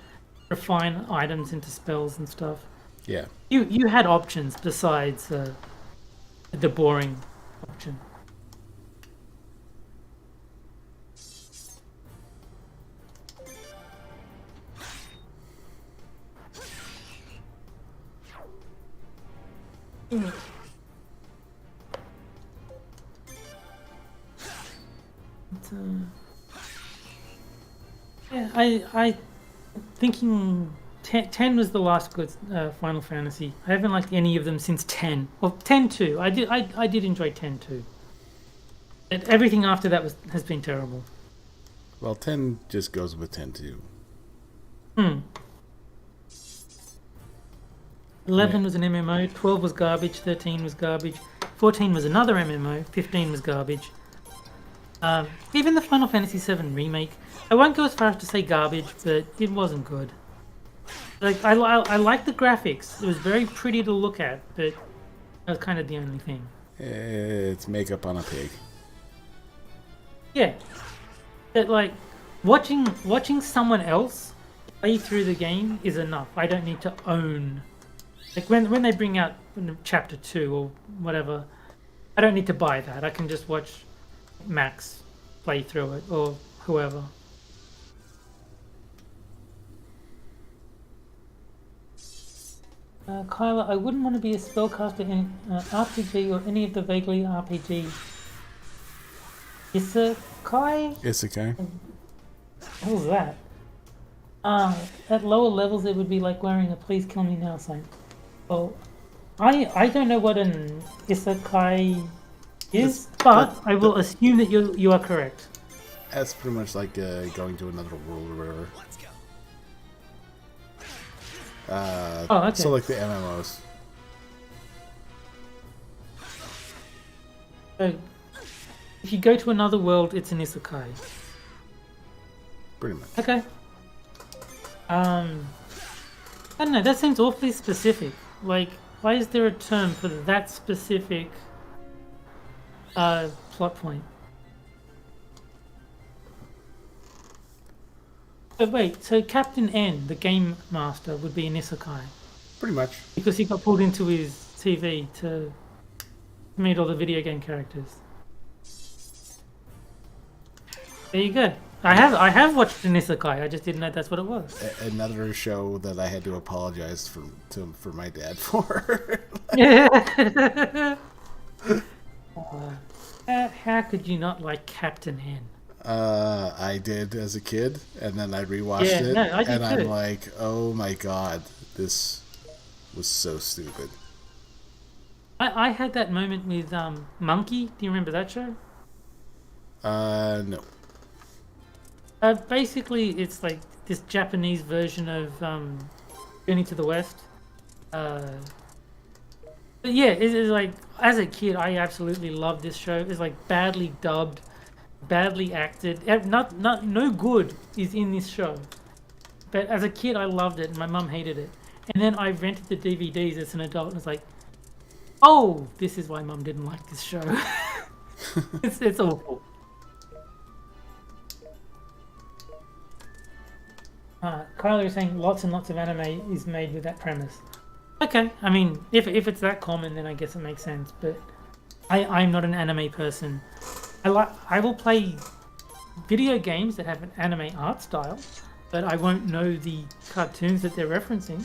Speaker 4: refine items into spells and stuff.
Speaker 1: Yeah.
Speaker 4: You had options besides the boring option. Yeah, I thinking 10 was the last good Final Fantasy. I haven't liked any of them since 10. Well, 10 too. I did enjoy 10 too. And everything after that has been terrible.
Speaker 1: Well, 10 just goes with 10 too.
Speaker 4: 11 was an MMO, 12 was garbage, 13 was garbage, 14 was another MMO, 15 was garbage. Even the Final Fantasy VII remake, I won't go as far as to say garbage, but it wasn't good. Like I like the graphics; it was very pretty to look at, but that was kind of the only thing.
Speaker 1: It's makeup on a pig.
Speaker 4: Yeah, but like watching someone else play through the game is enough. I don't need to own. Like when they bring out chapter 2 or whatever, I don't need to buy that. I can just watch Max play through it or whoever. Kyla, I wouldn't want to be a spellcaster in RPG or any of the vaguely RPG. Isekai?
Speaker 1: Isekai.
Speaker 4: What was that? At lower levels it would be like wearing a please kill me now sign. Well, I don't know what an Isekai is, but I will assume that you are correct.
Speaker 1: That's pretty much like going to another world or whatever.
Speaker 2: Let's go.
Speaker 4: Okay.
Speaker 1: So like the MMOs.
Speaker 4: So, if you go to another world, it's an Isekai.
Speaker 1: Pretty much.
Speaker 4: Okay. I don't know, that seems awfully specific. Like, why is there a term for that specific plot point? But wait, so Captain N, the game master, would be an Isekai?
Speaker 1: Pretty much.
Speaker 4: Because he got pulled into his TV to meet all the video game characters. There you go. I have watched an Isekai, I just didn't know that's what it was.
Speaker 1: Another show that I had to apologize for my dad for.
Speaker 4: How could you not like Captain N?
Speaker 1: I did as a kid, and then I rewatched
Speaker 4: Yeah,
Speaker 1: it,
Speaker 4: no, I did
Speaker 1: and I'm
Speaker 4: too.
Speaker 1: like, oh my god, this was so stupid.
Speaker 4: I had that moment with Monkey. Do you remember that show?
Speaker 1: No.
Speaker 4: Basically, it's like this Japanese version of Journey to the West. Uh, but yeah, it's like as a kid, I absolutely loved this show. It's like badly dubbed, badly acted. Not no good is in this show. But as a kid, I loved it, and my mum hated it. And then I rented the DVDs as an adult, and it's like, oh, this is why mum didn't like this show. It's awful. Kyler is saying lots and lots of anime is made with that premise. Okay, I mean, if it's that common, then I guess it makes sense. But I'm not an anime person. I will play video games that have an anime art style, but I won't know the cartoons that they're referencing.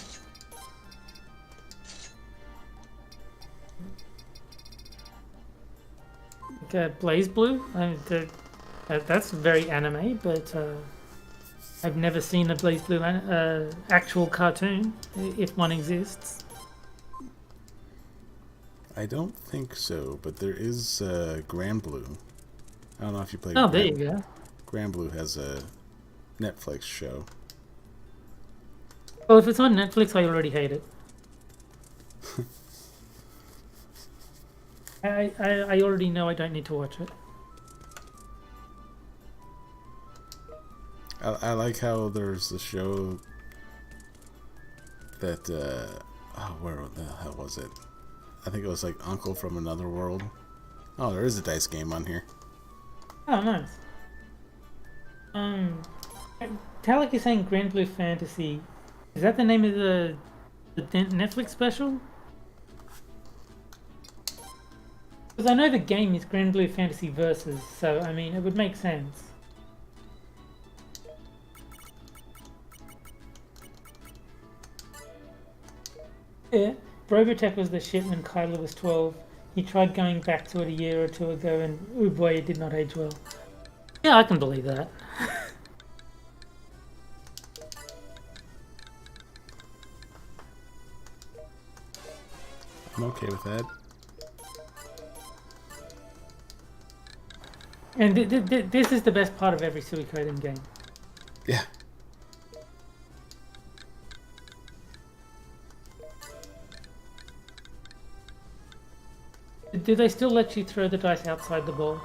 Speaker 4: Like, Blaze Blue, that's very anime, but I've never seen a Blaze Blue actual cartoon, if one exists.
Speaker 1: I don't think so, but there is Grand Blue. I don't know if you played.
Speaker 4: Oh, there you go.
Speaker 1: Grand Blue has a Netflix show.
Speaker 4: Well, if it's on Netflix, I already hate it. I already know I don't need to watch it.
Speaker 1: I like how there's the show that where the hell was it? I think it was like Uncle from Another World. Oh, there is a dice game on here.
Speaker 4: Oh, nice. Talik is saying Grand Blue Fantasy. Is that the name of the Netflix special? Because I know the game is Grand Blue Fantasy Versus, so I mean, it would make sense. Yeah, Robotech was the shit when Kyler was 12. He tried going back to it a year or two ago, and oh boy, it did not age well. Yeah, I can believe that.
Speaker 1: I'm okay with that.
Speaker 4: And this is the best part of every Suikoden game.
Speaker 1: Yeah.
Speaker 4: Do they still let you throw the dice outside the ball?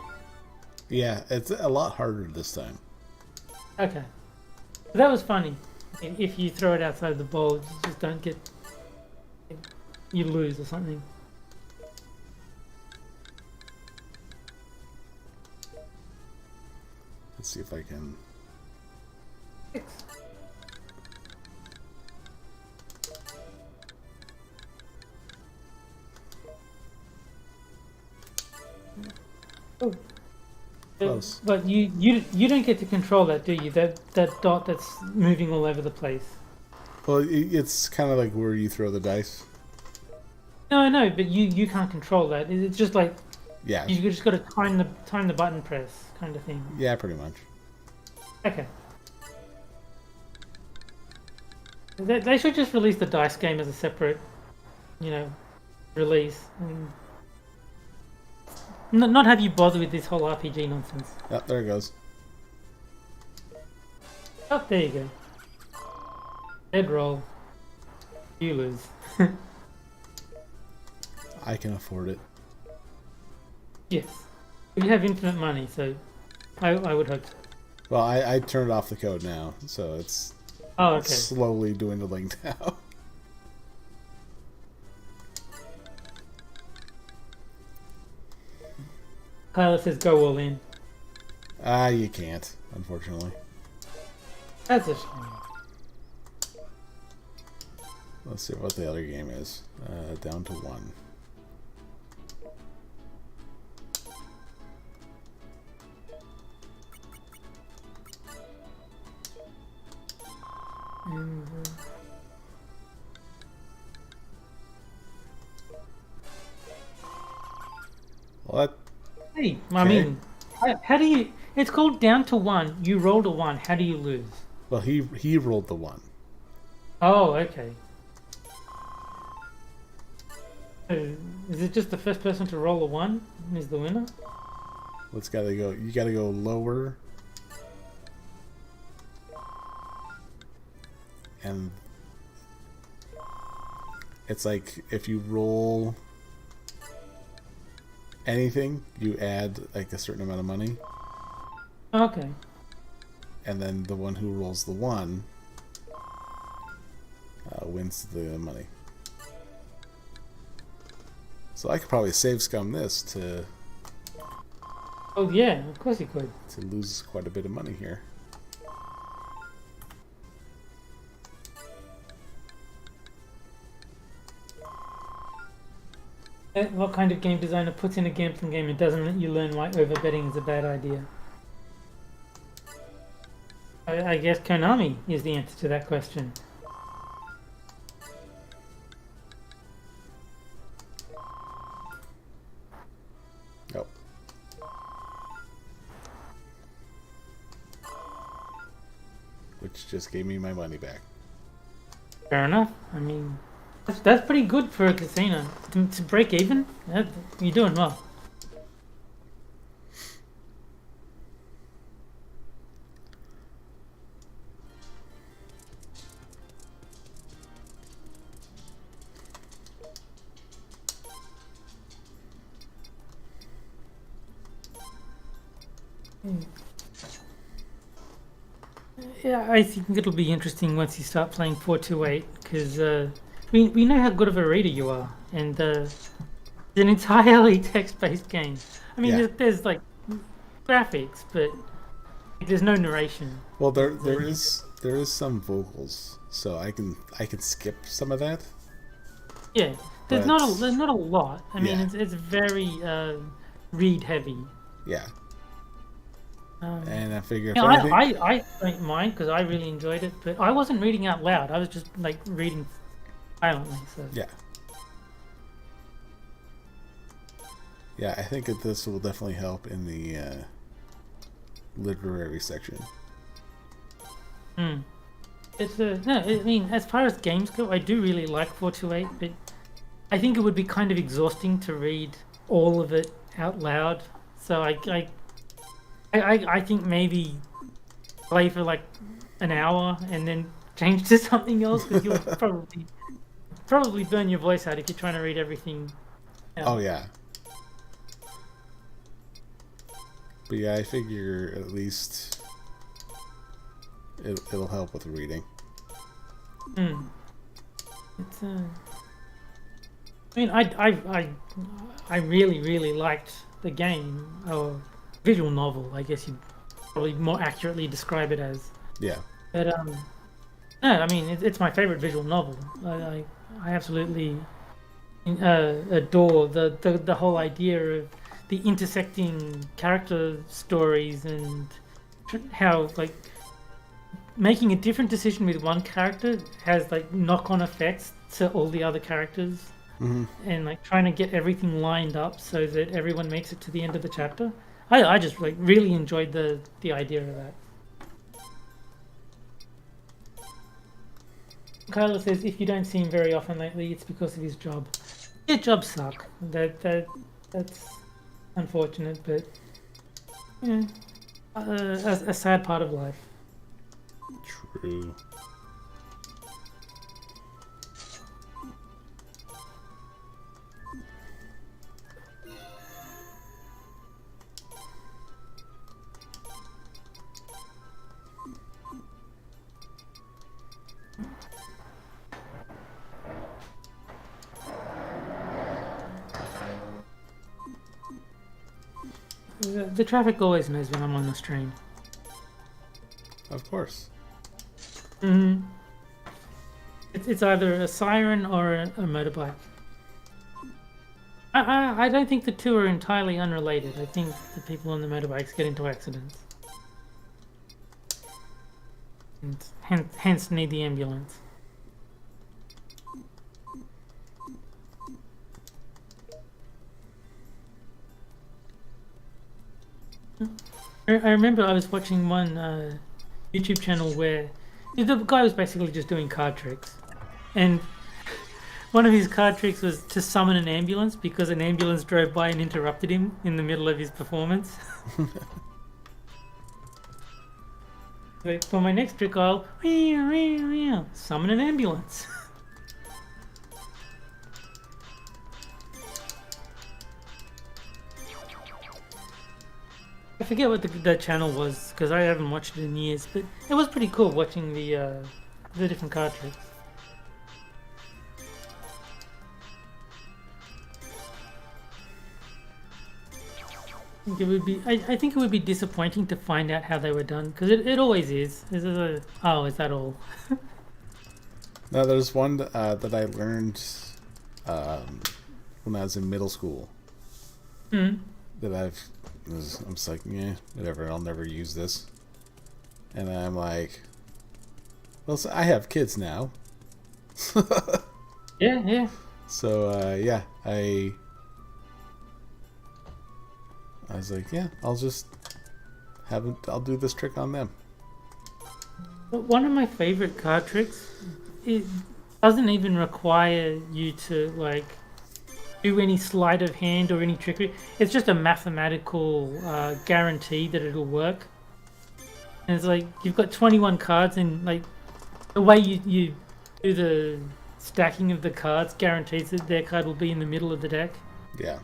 Speaker 1: Yeah, it's a lot harder this time.
Speaker 4: Okay. That was funny. If you throw it outside the ball, you just don't get... You lose or something.
Speaker 1: Let's see if I can...
Speaker 4: Oh.
Speaker 1: Close.
Speaker 4: But you don't get to control that, do you? That dot that's moving all over the place.
Speaker 1: Well, it's kind of like where you throw the dice.
Speaker 4: No, I know, but you can't control that. It's just like
Speaker 1: Yeah.
Speaker 4: you just got to time the button press kind of thing.
Speaker 1: Yeah, pretty much.
Speaker 4: Okay. They should just release the dice game as a separate, release, and not have you bother with this whole RPG nonsense.
Speaker 1: Yep, there it goes.
Speaker 4: Oh, there you go. Dead roll. You lose.
Speaker 1: I can afford it.
Speaker 4: Yes. You have infinite money, so I would hope so.
Speaker 1: Well, I turned off the code now, so it's
Speaker 4: Oh, okay.
Speaker 1: slowly dwindling down.
Speaker 4: Kyla says go all in.
Speaker 1: You can't, unfortunately.
Speaker 4: That's a shame.
Speaker 1: Let's see what the other game is. Down to 1. Well,
Speaker 4: Hey, I
Speaker 1: Okay.
Speaker 4: mean, how do you? It's called Down to One. You rolled a 1. How do you lose?
Speaker 1: Well, he rolled the 1.
Speaker 4: Oh, okay. So, is it just the first person to roll a 1 is the winner?
Speaker 1: Let's gotta go. You gotta go lower. And it's like if you roll anything, you add like a certain amount of money.
Speaker 4: Okay.
Speaker 1: And then the one who rolls the 1 wins the money. So I could probably save scum this to
Speaker 4: Oh yeah, of course you could.
Speaker 1: lose quite a bit of money here.
Speaker 4: What kind of game designer puts in a gambling game and doesn't let you learn why overbetting is a bad idea? I guess Konami is the answer to that question.
Speaker 1: Oh. Which just gave me my money back.
Speaker 4: Fair enough. I mean, that's pretty good for a casino. To break even, you're doing well. Yeah, I think it'll be interesting once you start playing 428 because we know how good of a reader you are, and it's an entirely text-based game. I mean,
Speaker 1: Yeah.
Speaker 4: there's like graphics, but there's no narration.
Speaker 1: Well, there is some vocals, so I can skip some of that.
Speaker 4: Yeah, there's
Speaker 1: But-
Speaker 4: not a lot. I mean,
Speaker 1: Yeah.
Speaker 4: it's very read heavy.
Speaker 1: Yeah, and I figure if
Speaker 4: Yeah,
Speaker 1: anything,
Speaker 4: I don't mind because I really enjoyed it, but I wasn't reading out loud. I was just like reading silently. So
Speaker 1: yeah, yeah, I think that this will definitely help in the literary section.
Speaker 4: it's no. I mean, as far as games go, I do really like 428, but I think it would be kind of exhausting to read all of it out loud. So I think maybe play for like an hour and then change to something else because you'll probably burn your voice out if you're trying to read everything.
Speaker 1: Oh yeah. But yeah, I figure at least it'll help with reading.
Speaker 4: It's I mean, I really liked the game, or visual novel, I guess you'd probably more accurately describe it as.
Speaker 1: Yeah.
Speaker 4: But no, I mean it's my favorite visual novel. I absolutely adore the whole idea of the intersecting character stories and how like making a different decision with one character has like knock-on effects to all the other characters, and like trying to get everything lined up so that everyone makes it to the end of the chapter. I just like really enjoyed the idea of that. Kyla says if you don't see him very often lately, it's because of his job. Yeah, jobs suck. That's unfortunate, but you know, a sad part of life.
Speaker 1: True.
Speaker 4: The traffic always knows when I'm on the stream.
Speaker 1: Of course.
Speaker 4: It's either a siren or a motorbike. I don't think the two are entirely unrelated. I think the people on the motorbikes get into accidents. And hence need the ambulance. I remember I was watching one YouTube channel where the guy was basically just doing card tricks, and one of his card tricks was to summon an ambulance because an ambulance drove by and interrupted him in the middle of his performance. Like, for my next trick, I'll summon an ambulance. I forget what the channel was because I haven't watched it in years, but it was pretty cool watching the different card tricks. I think it would be disappointing to find out how they were done because it always is. Is that all?
Speaker 1: No, there's one that I learned when I was in middle school. That I'm just like, yeah, whatever. I'll never use this. And I'm like, well, so I have kids now.
Speaker 4: Yeah.
Speaker 1: So yeah, I was like, yeah, I'll do this trick on them.
Speaker 4: But one of my favorite card tricks, it doesn't even require you to like do any sleight of hand or any trickery. It's just a mathematical guarantee that it'll work. And it's like you've got 21 cards, and like the way you do the stacking of the cards guarantees that their card will be in the middle of the deck.
Speaker 1: Yeah.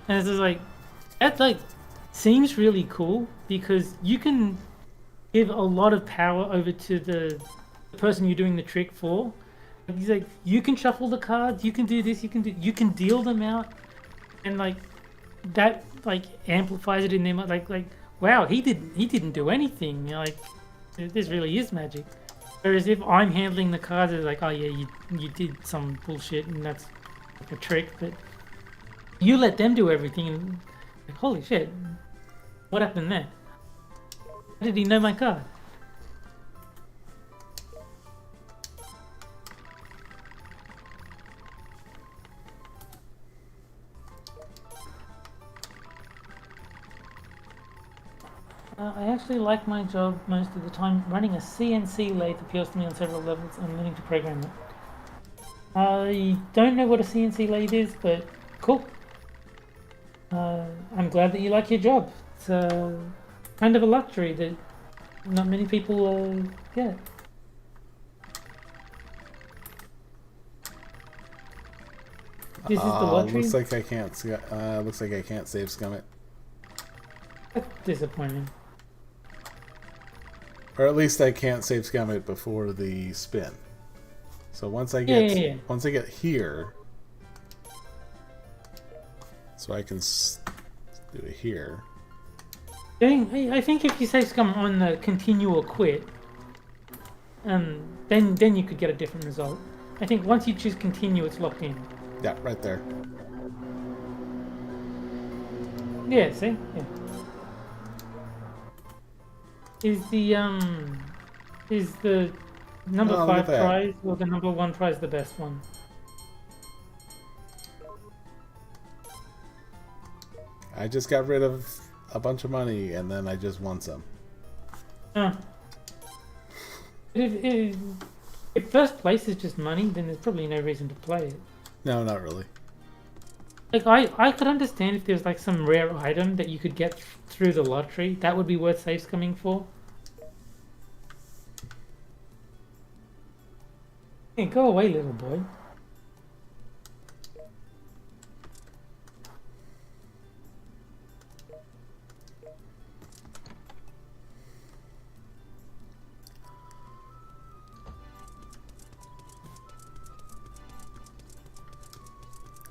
Speaker 4: And it's just like that like seems really cool because you can give a lot of power over to the person you're doing the trick for. He's like, you can shuffle the cards, you can do this, you can deal them out, and like that like amplifies it in them. Like wow, he didn't do anything. Like this really is magic. Whereas if I'm handling the cards, it's like, oh yeah, you did some bullshit and that's like a trick, but you let them do everything. And like, holy shit, what happened there? How did he know my card? I actually like my job most of the time. Running a CNC lathe appeals to me on several levels. I'm learning to program it. I don't know what a CNC lathe is, but cool. I'm glad that you like your job. It's kind of a luxury that not many people get. This is the lottery.
Speaker 1: Looks like I can't. Looks like I can't save Scummit.
Speaker 4: That's disappointing.
Speaker 1: Or at least I can't save Scummit before the spin. So once I get once I get here, so I can do it here.
Speaker 4: I think if you save scum on the continue or quit, then you could get a different result. I think once you choose continue, it's locked in.
Speaker 1: Yeah, right there.
Speaker 4: Yeah, see? Yeah. Is the number 5 prize or the number 1 prize the best one?
Speaker 1: I just got rid of a bunch of money and then I just won some.
Speaker 4: If first place is just money, then there's probably no reason to play it.
Speaker 1: No, not really.
Speaker 4: Like I could understand if there's like some rare item that you could get through the lottery. That would be worth save scumming for. Hey, go away, little boy.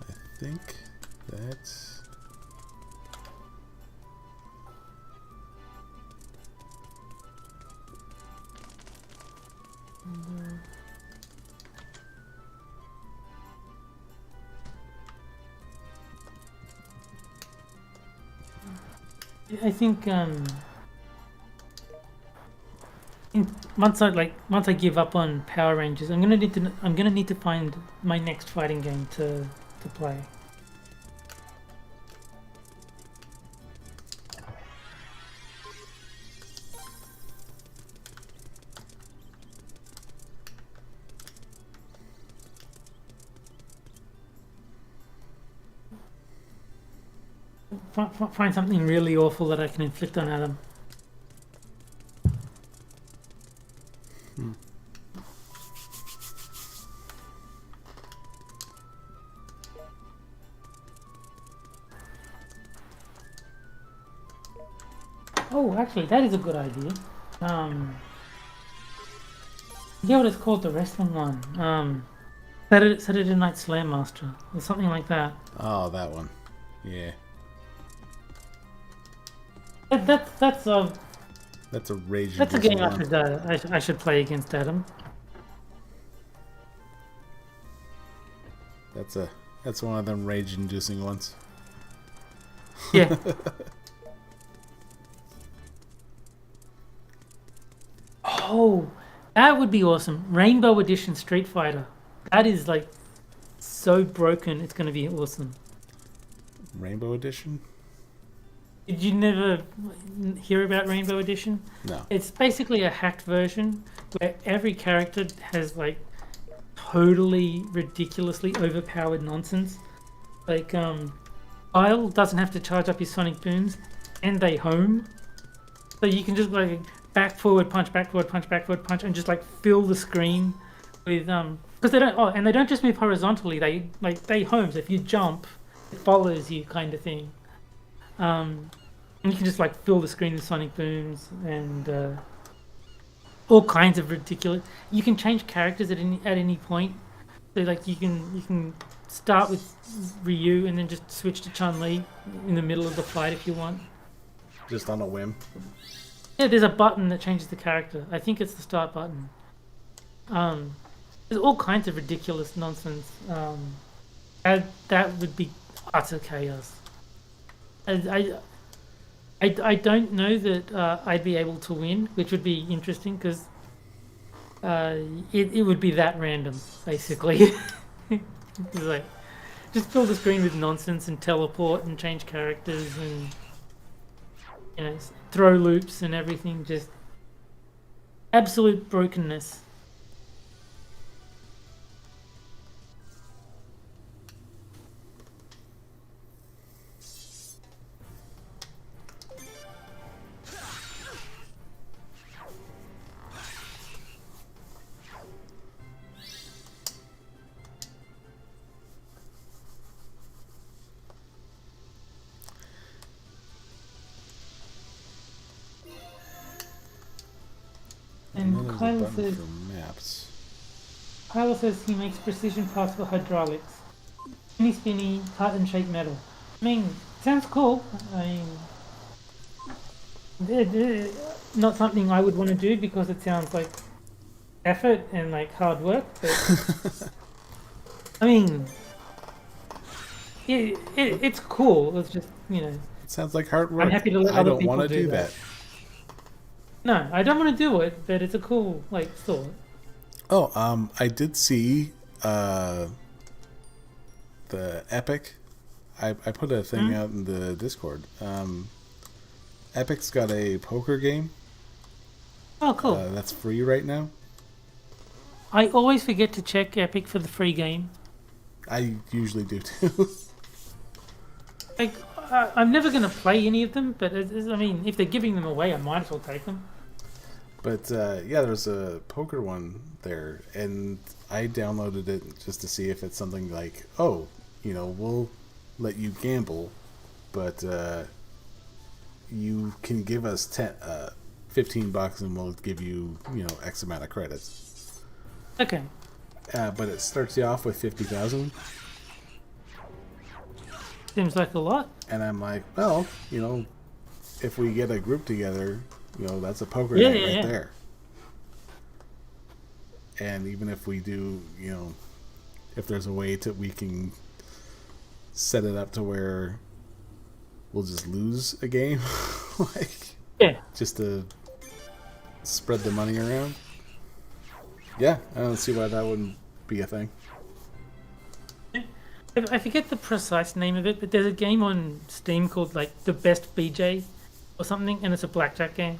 Speaker 1: I think that's...
Speaker 4: I think once I give up on Power Rangers, I'm gonna need to find my next fighting game to play. find something really awful that I can inflict on Adam. Oh, actually, that is a good idea. Yeah, what it's called, the wrestling one. Saturday Night Slam Master, or something like that.
Speaker 1: Oh, that one. Yeah.
Speaker 4: That's a
Speaker 1: That's a rage.
Speaker 4: that's a game I should play against Adam.
Speaker 1: That's one of them rage-inducing ones.
Speaker 4: Yeah. Oh, that would be awesome. Rainbow Edition Street Fighter. That is like so broken. It's going to be awesome.
Speaker 1: Rainbow Edition?
Speaker 4: Did you never hear about Rainbow Edition?
Speaker 1: No.
Speaker 4: It's basically a hacked version where every character has like totally ridiculously overpowered nonsense. Like Kyle doesn't have to charge up his sonic booms, and they home. So you can just like back forward punch, back forward punch, back forward punch, and just like fill the screen with because they don't. Oh, and they don't just move horizontally. They home. So if you jump, it follows you, kind of thing. And you can just like fill the screen with sonic booms and all kinds of ridiculous. You can change characters at any point. So like you can start with Ryu and then just switch to Chun-Li in the middle of the fight if you want.
Speaker 1: Just on a whim.
Speaker 4: Yeah, there's a button that changes the character. I think it's the start button. There's all kinds of ridiculous nonsense. That would be utter chaos. I don't know that I'd be able to win, which would be interesting because it would be that random, basically. It's like, just fill the screen with nonsense and teleport and change characters and throw loops and everything. Just absolute brokenness. And
Speaker 1: There's a
Speaker 4: Kyle
Speaker 1: button
Speaker 4: says,
Speaker 1: for maps.
Speaker 4: Kyle says he makes precision parts for hydraulics. Spinny, cut and shape metal. I mean, sounds cool. I mean, not something I would want to do because it sounds like effort and like hard work. But I mean, it's cool. It's just
Speaker 1: It sounds like hard work.
Speaker 4: I'm happy to let
Speaker 1: I
Speaker 4: other
Speaker 1: don't
Speaker 4: people
Speaker 1: want to
Speaker 4: do
Speaker 1: do
Speaker 4: that.
Speaker 1: that.
Speaker 4: No, I don't want to do it, but it's a cool thought.
Speaker 1: Oh, I did see the Epic. I put a thing out in the Discord. Epic's got a poker game.
Speaker 4: Oh, cool.
Speaker 1: That's free right now.
Speaker 4: I always forget to check Epic for the free game.
Speaker 1: I usually do too.
Speaker 4: Like, I'm never going to play any of them, but I mean, if they're giving them away, I might as well take them.
Speaker 1: But yeah, there's a poker one there, and I downloaded it just to see if it's something like, oh, we'll let you gamble, but you can give us $15 and we'll give you, X amount of credits.
Speaker 4: Okay.
Speaker 1: But it starts you off with 50,000.
Speaker 4: Seems like a lot.
Speaker 1: And I'm like, well, if we get a group together, that's a poker
Speaker 4: Yeah,
Speaker 1: night
Speaker 4: yeah,
Speaker 1: right
Speaker 4: yeah.
Speaker 1: there. And even if we do, if there's a way we can set it up to where we'll just lose a game,
Speaker 4: Yeah.
Speaker 1: just to spread the money around. Yeah, I don't see why that wouldn't be a thing.
Speaker 4: I forget the precise name of it, but there's a game on Steam called like The Best BJ or something, and it's a blackjack game.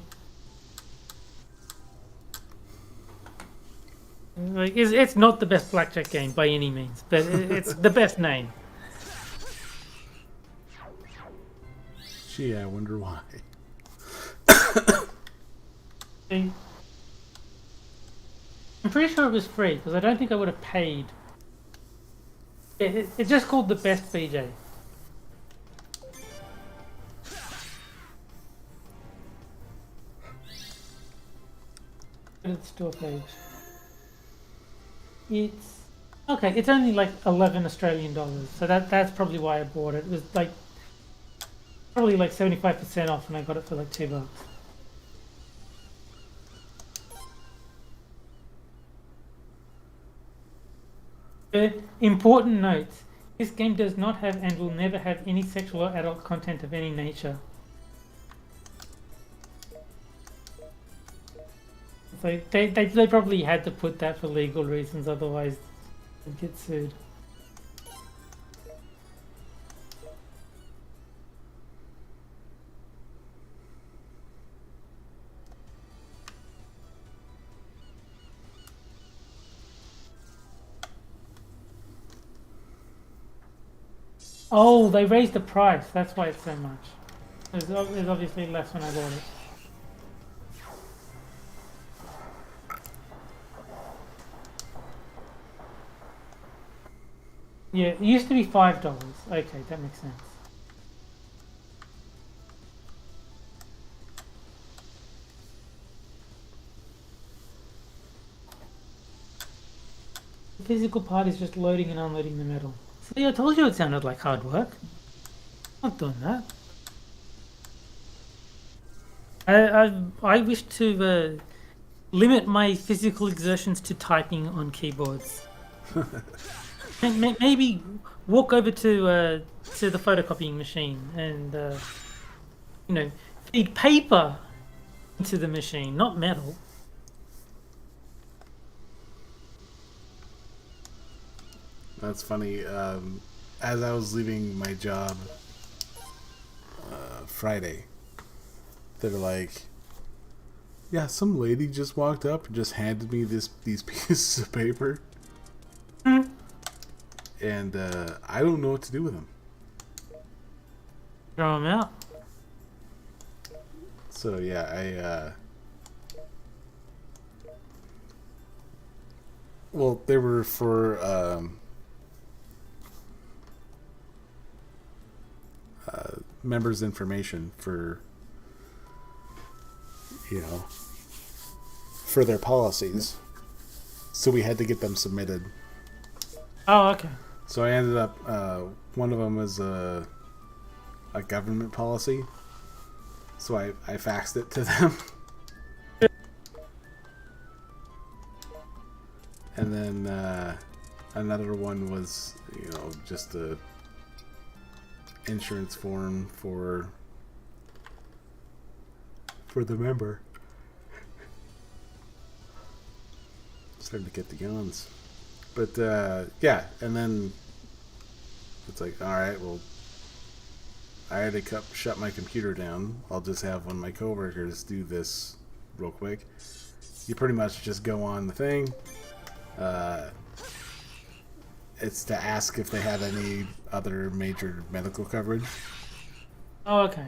Speaker 4: Like, it's not the best blackjack game by any means, but it's the best name.
Speaker 1: Gee, I wonder why.
Speaker 4: See? I'm pretty sure it was free because I don't think I would have paid. It's just called the best BJ. Go to the store page. It's okay. It's only like 11 Australian dollars, so that's probably why I bought it. It was like probably like 75% off, and I got it for like $2. Important notes. This game does not have and will never have any sexual or adult content of any nature. So they probably had to put that for legal reasons, otherwise they'd get sued. Oh, they raised the price. That's why it's so much. There's obviously less when I bought it. Yeah, it used to be $5. Okay, that makes sense. The physical part is just loading and unloading the metal. See, I told you it sounded like hard work. I'm not doing that. I wish to limit my physical exertions to typing on keyboards. Maybe walk over to the photocopying machine and you know, feed paper into the machine, not metal.
Speaker 1: That's funny. As I was leaving my job Friday, they're like, yeah, some lady just walked up and just handed me these pieces of paper. And I don't know what to do with them.
Speaker 4: Throw them out.
Speaker 1: So yeah, well, they were for members' information for, you know, for their policies. So we had to get them submitted.
Speaker 4: Oh, okay.
Speaker 1: So I ended up, one of them was a government policy. So I faxed it to them. And then another one was, you know, just a insurance form for the member. Starting to get the yawns. But yeah, and then it's like, all right, well, I had to shut my computer down. I'll just have one of my coworkers do this real quick. You pretty much just go on the thing. It's to ask if they have any other major medical coverage.
Speaker 4: Oh, okay.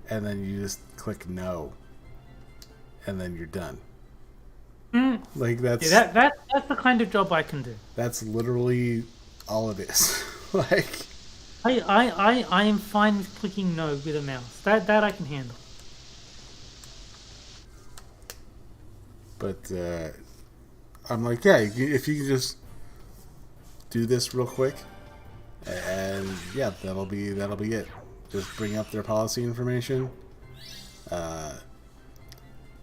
Speaker 1: And then you just click no. And then you're done. Like that's
Speaker 4: that's the kind of job I can do.
Speaker 1: That's literally all it is. Like
Speaker 4: I am fine with clicking no with a mouse. That I can handle.
Speaker 1: But I'm like, yeah, if you can just do this real quick, and yeah, that'll be it. Just bring up their policy information.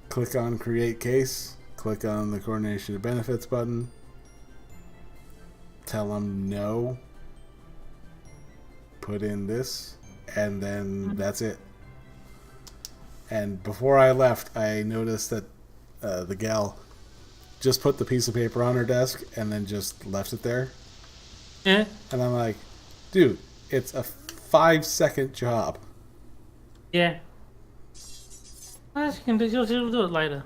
Speaker 1: Click on create case. Click on the coordination of benefits button. Tell them no. Put in this, and then that's it. And before I left, I noticed that the gal just put the piece of paper on her desk and then just left it there.
Speaker 4: Yeah.
Speaker 1: And I'm like, dude, it's a 5-second job.
Speaker 4: Yeah. Well, she can do. She'll do it later.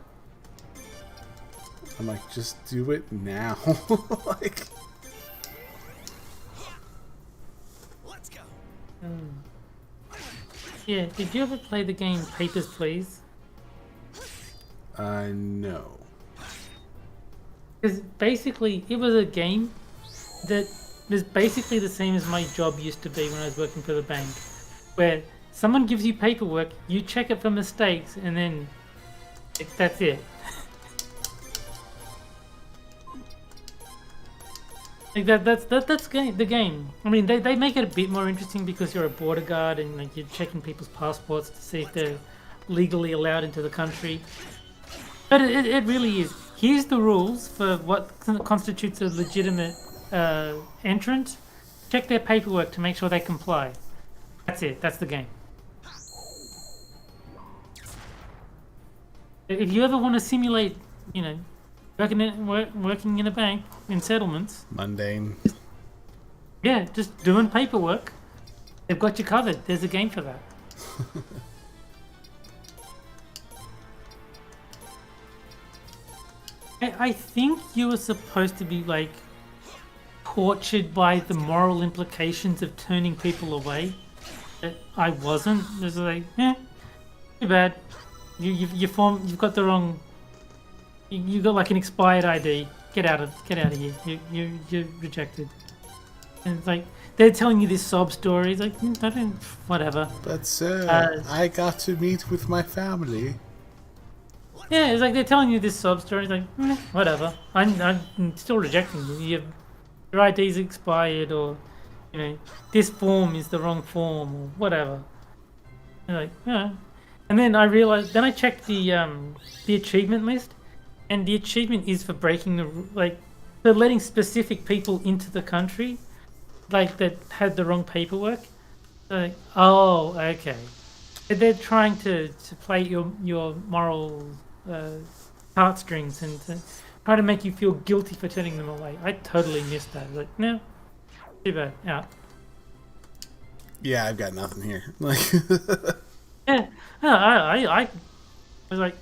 Speaker 1: I'm like, just do it now. Like,
Speaker 2: Let's go.
Speaker 4: Yeah, did you ever play the game Papers, Please?
Speaker 1: No.
Speaker 4: Because basically, it was a game that was basically the same as my job used to be when I was working for the bank, where someone gives you paperwork, you check it for mistakes, and then that's it. Like that's the game. I mean, they make it a bit more interesting because you're a border guard and like you're checking people's passports to see if they're legally allowed into the country. But it really is. Here's the rules for what constitutes a legitimate entrant. Check their paperwork to make sure they comply. That's it. That's the game. If you ever want to simulate, working in a bank in settlements,
Speaker 1: Mundane.
Speaker 4: yeah, just doing paperwork, they've got you covered. There's a game for that. I think you were supposed to be like tortured by the moral implications of turning people away. I wasn't. It was like, too bad. You've got the wrong. You got like an expired ID. Get out of here. You're rejected. And it's like they're telling you this sob story. It's like I don't, whatever.
Speaker 1: But sir, I got to meet with my family.
Speaker 4: Yeah, it's like they're telling you this sob story. It's like whatever. I'm still rejecting you. Your ID's expired, or this form is the wrong form, or whatever. You're like, yeah. And then I realized. Then I checked the achievement list, and the achievement is for breaking for letting specific people into the country, like that had the wrong paperwork. Like, oh, okay. They're trying to play your moral heartstrings and to try to make you feel guilty for turning them away. I totally missed that. Like, no, too bad. Out.
Speaker 1: Yeah, I've got nothing here. Like,
Speaker 4: yeah, no, I was like,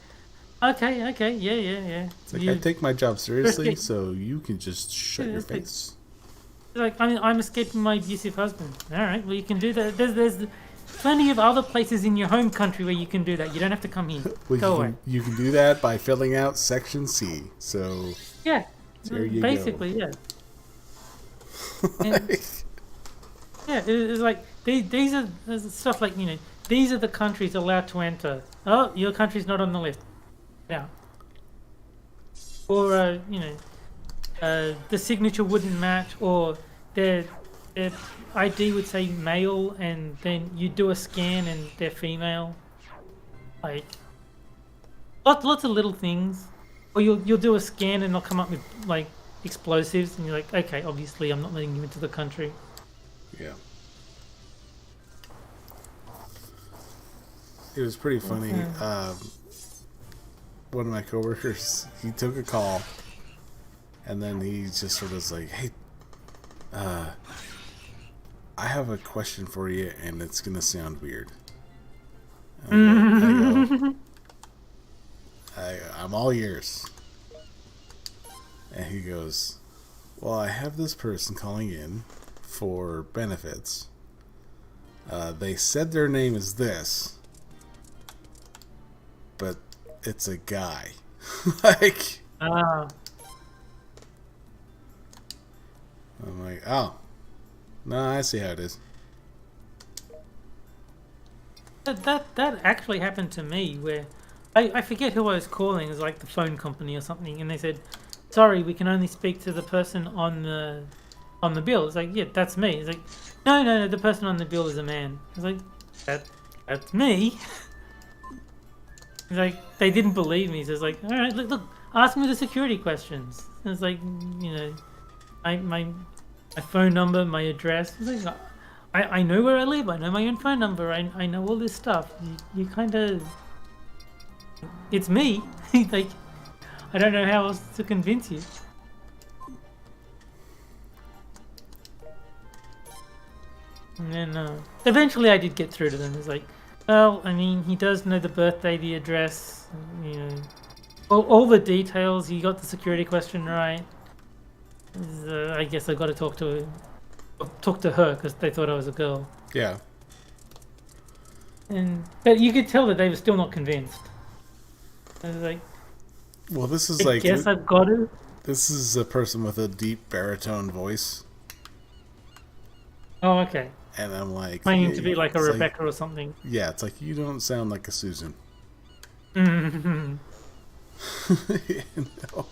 Speaker 4: okay, yeah.
Speaker 1: It's like I take my job seriously, so you can just shut your face.
Speaker 4: Like, I'm escaping my abusive husband. All right, well you can do that. There's plenty of other places in your home country where you can do that. You don't have to come here.
Speaker 1: Well,
Speaker 4: Go away.
Speaker 1: You can do that by filling out Section C. So
Speaker 4: yeah,
Speaker 1: there you
Speaker 4: basically,
Speaker 1: go.
Speaker 4: Yeah. Yeah, it's like these are stuff like these are the countries allowed to enter. Oh, your country's not on the list. Yeah. Or the signature wouldn't match, or their ID would say male, and then you do a scan and they're female. Like lots of little things. Or you'll do a scan and they'll come up with like explosives, and you're like, okay, obviously I'm not letting you into the country.
Speaker 1: Yeah. It was pretty funny. One of my coworkers, he took a call, and then he just sort of was like, "Hey, I have a question for you, and it's gonna sound weird." I'm all ears. And he goes, "Well, I have this person calling in for benefits. They said their name is this, but it's a guy." Like, I'm like, oh, no, I see how it is.
Speaker 4: That actually happened to me, where I forget who I was calling. It was like the phone company or something, and they said, "Sorry, we can only speak to the person on the bill." It's like, yeah, that's me. It's like, no, the person on the bill is a man. It's like, that's me. It's like they didn't believe me. So it's like, all right, look, ask me the security questions. And it's like, my phone number, my address. It's like, I know where I live. I know my own phone number. I know all this stuff. You kind of, it's me. Like, I don't know how else to convince you. And then eventually I did get through to them. It's like, well, I mean, he does know the birthday, the address, all the details. He got the security question right. I guess I got to talk to her because they thought I was a girl.
Speaker 1: Yeah.
Speaker 4: But you could tell that they were still not convinced. I was like,
Speaker 1: Well, this is
Speaker 4: I
Speaker 1: like
Speaker 4: guess I've got to.
Speaker 1: this is a person with a deep baritone voice,
Speaker 4: Oh, okay.
Speaker 1: and I'm like
Speaker 4: Claiming to be like a
Speaker 1: it's
Speaker 4: Rebecca or something.
Speaker 1: yeah, it's like you don't sound like a Susan.
Speaker 4: Mhm.
Speaker 1: You know?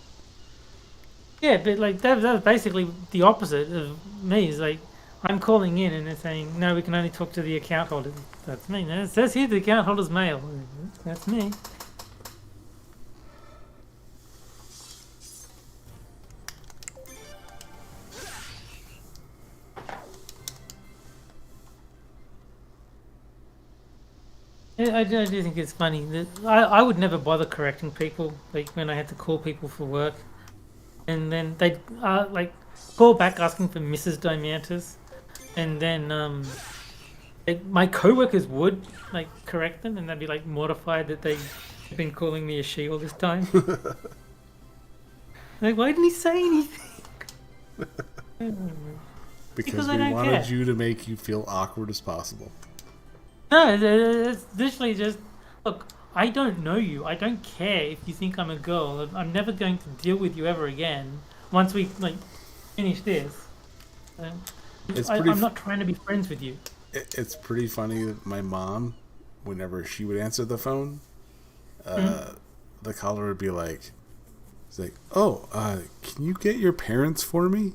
Speaker 4: Yeah, but like that was basically the opposite of me. Is like I'm calling in and they're saying no, we can only talk to the account holder. That's me. No, it says here the account holder's male. That's me. Yeah, I do think it's funny that I would never bother correcting people like when I had to call people for work, and then they'd like call back asking for Mrs. Diamantis, and then like, my coworkers would like correct them, and they'd be like mortified that they've been calling me a she all this time. Like, why didn't he say anything?
Speaker 1: Because
Speaker 4: I
Speaker 1: we
Speaker 4: don't
Speaker 1: wanted
Speaker 4: care.
Speaker 1: you to make you feel awkward as possible.
Speaker 4: No, it's literally just look. I don't know you. I don't care if you think I'm a girl. I'm never going to deal with you ever again. Once we like finish this,
Speaker 1: It's pretty
Speaker 4: I'm not trying to be friends with you.
Speaker 1: It's pretty funny that my mom, whenever she would answer the phone, the caller would be like, "It's like, oh, can you get your parents for me?"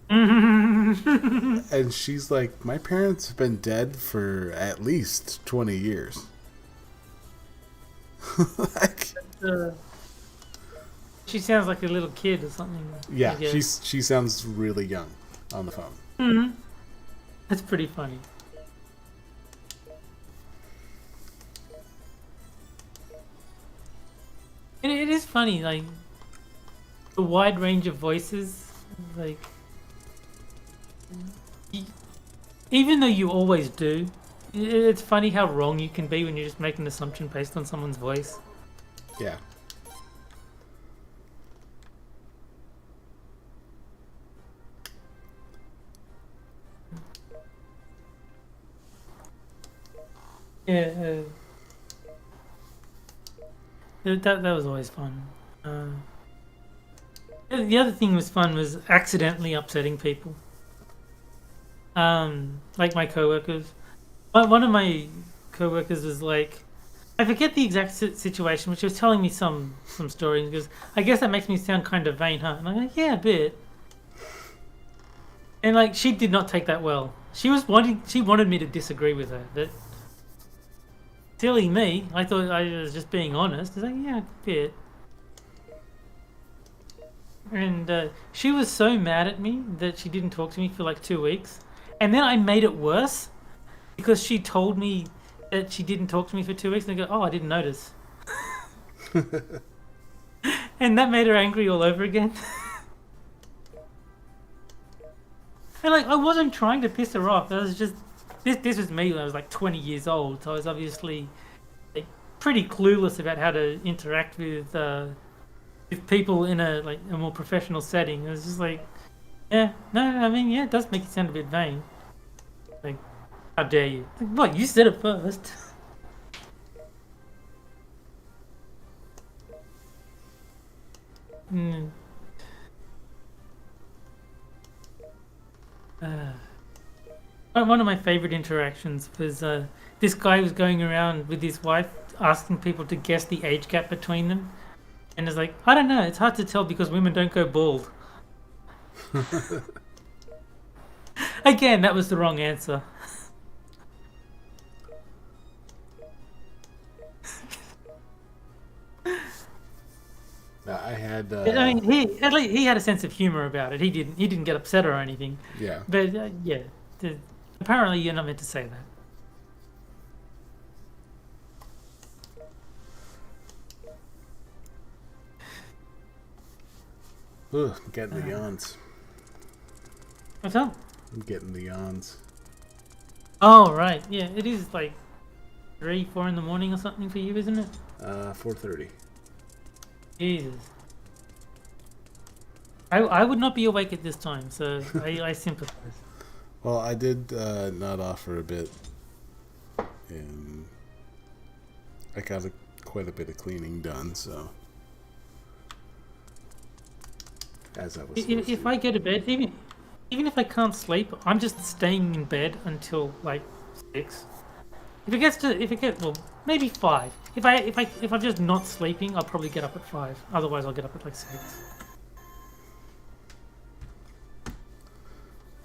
Speaker 1: And she's like, "My parents have been dead for at least 20 years." Like,
Speaker 4: She sounds like a little kid or something.
Speaker 1: yeah,
Speaker 4: I guess.
Speaker 1: she sounds really young on the phone.
Speaker 4: That's pretty funny. It is funny, like the wide range of voices. Like, even though you always do, it's funny how wrong you can be when you just make an assumption based on someone's voice.
Speaker 1: Yeah.
Speaker 4: Yeah, that was always fun. The other thing was fun was accidentally upsetting people. Like my coworkers. One of my coworkers was like, I forget the exact situation, but she was telling me some story and goes, "I guess that makes me sound kind of vain, huh?" And I'm like, "Yeah, a bit." And like, she did not take that well. She wanted me to disagree with her, but silly me, I thought I was just being honest. I was like, "Yeah, a bit." And she was so mad at me that she didn't talk to me for like 2 weeks. And then I made it worse because she told me that she didn't talk to me for 2 weeks. And I go, "Oh, I didn't notice." And that made her angry all over again. And like, I wasn't trying to piss her off. I was just, this was me when I was like 20 years old. So I was obviously like, pretty clueless about how to interact with people in a more professional setting. It was just like, yeah, no, I mean, yeah, it does make you sound a bit vain. Like, how dare you? Like, what, you said it first. Hmm. One of my favorite interactions was this guy was going around with his wife asking people to guess the age gap between them. And it's like, I don't know, it's hard to tell because women don't go bald. Again, that was the wrong answer.
Speaker 1: I had.
Speaker 4: I mean, at least he had a sense of humor about it. He didn't get upset or anything.
Speaker 1: Yeah.
Speaker 4: But yeah, apparently you're not meant to say that.
Speaker 1: Ugh, I'm getting the yawns.
Speaker 4: What's up?
Speaker 1: I'm getting the yawns.
Speaker 4: Oh right, yeah, it is like 3-4 in the morning or something for you, isn't it?
Speaker 1: 4:30.
Speaker 4: Jesus. I would not be awake at this time, so I sympathize.
Speaker 1: Well, I did nod off for a bit and I got quite a bit of cleaning done, so as I was supposed
Speaker 4: If
Speaker 1: to.
Speaker 4: I go to bed, even if I can't sleep, I'm just staying in bed until like 6. If it gets, well, maybe 5. If I'm just not sleeping, I'll probably get up at 5. Otherwise, I'll get up at like 6.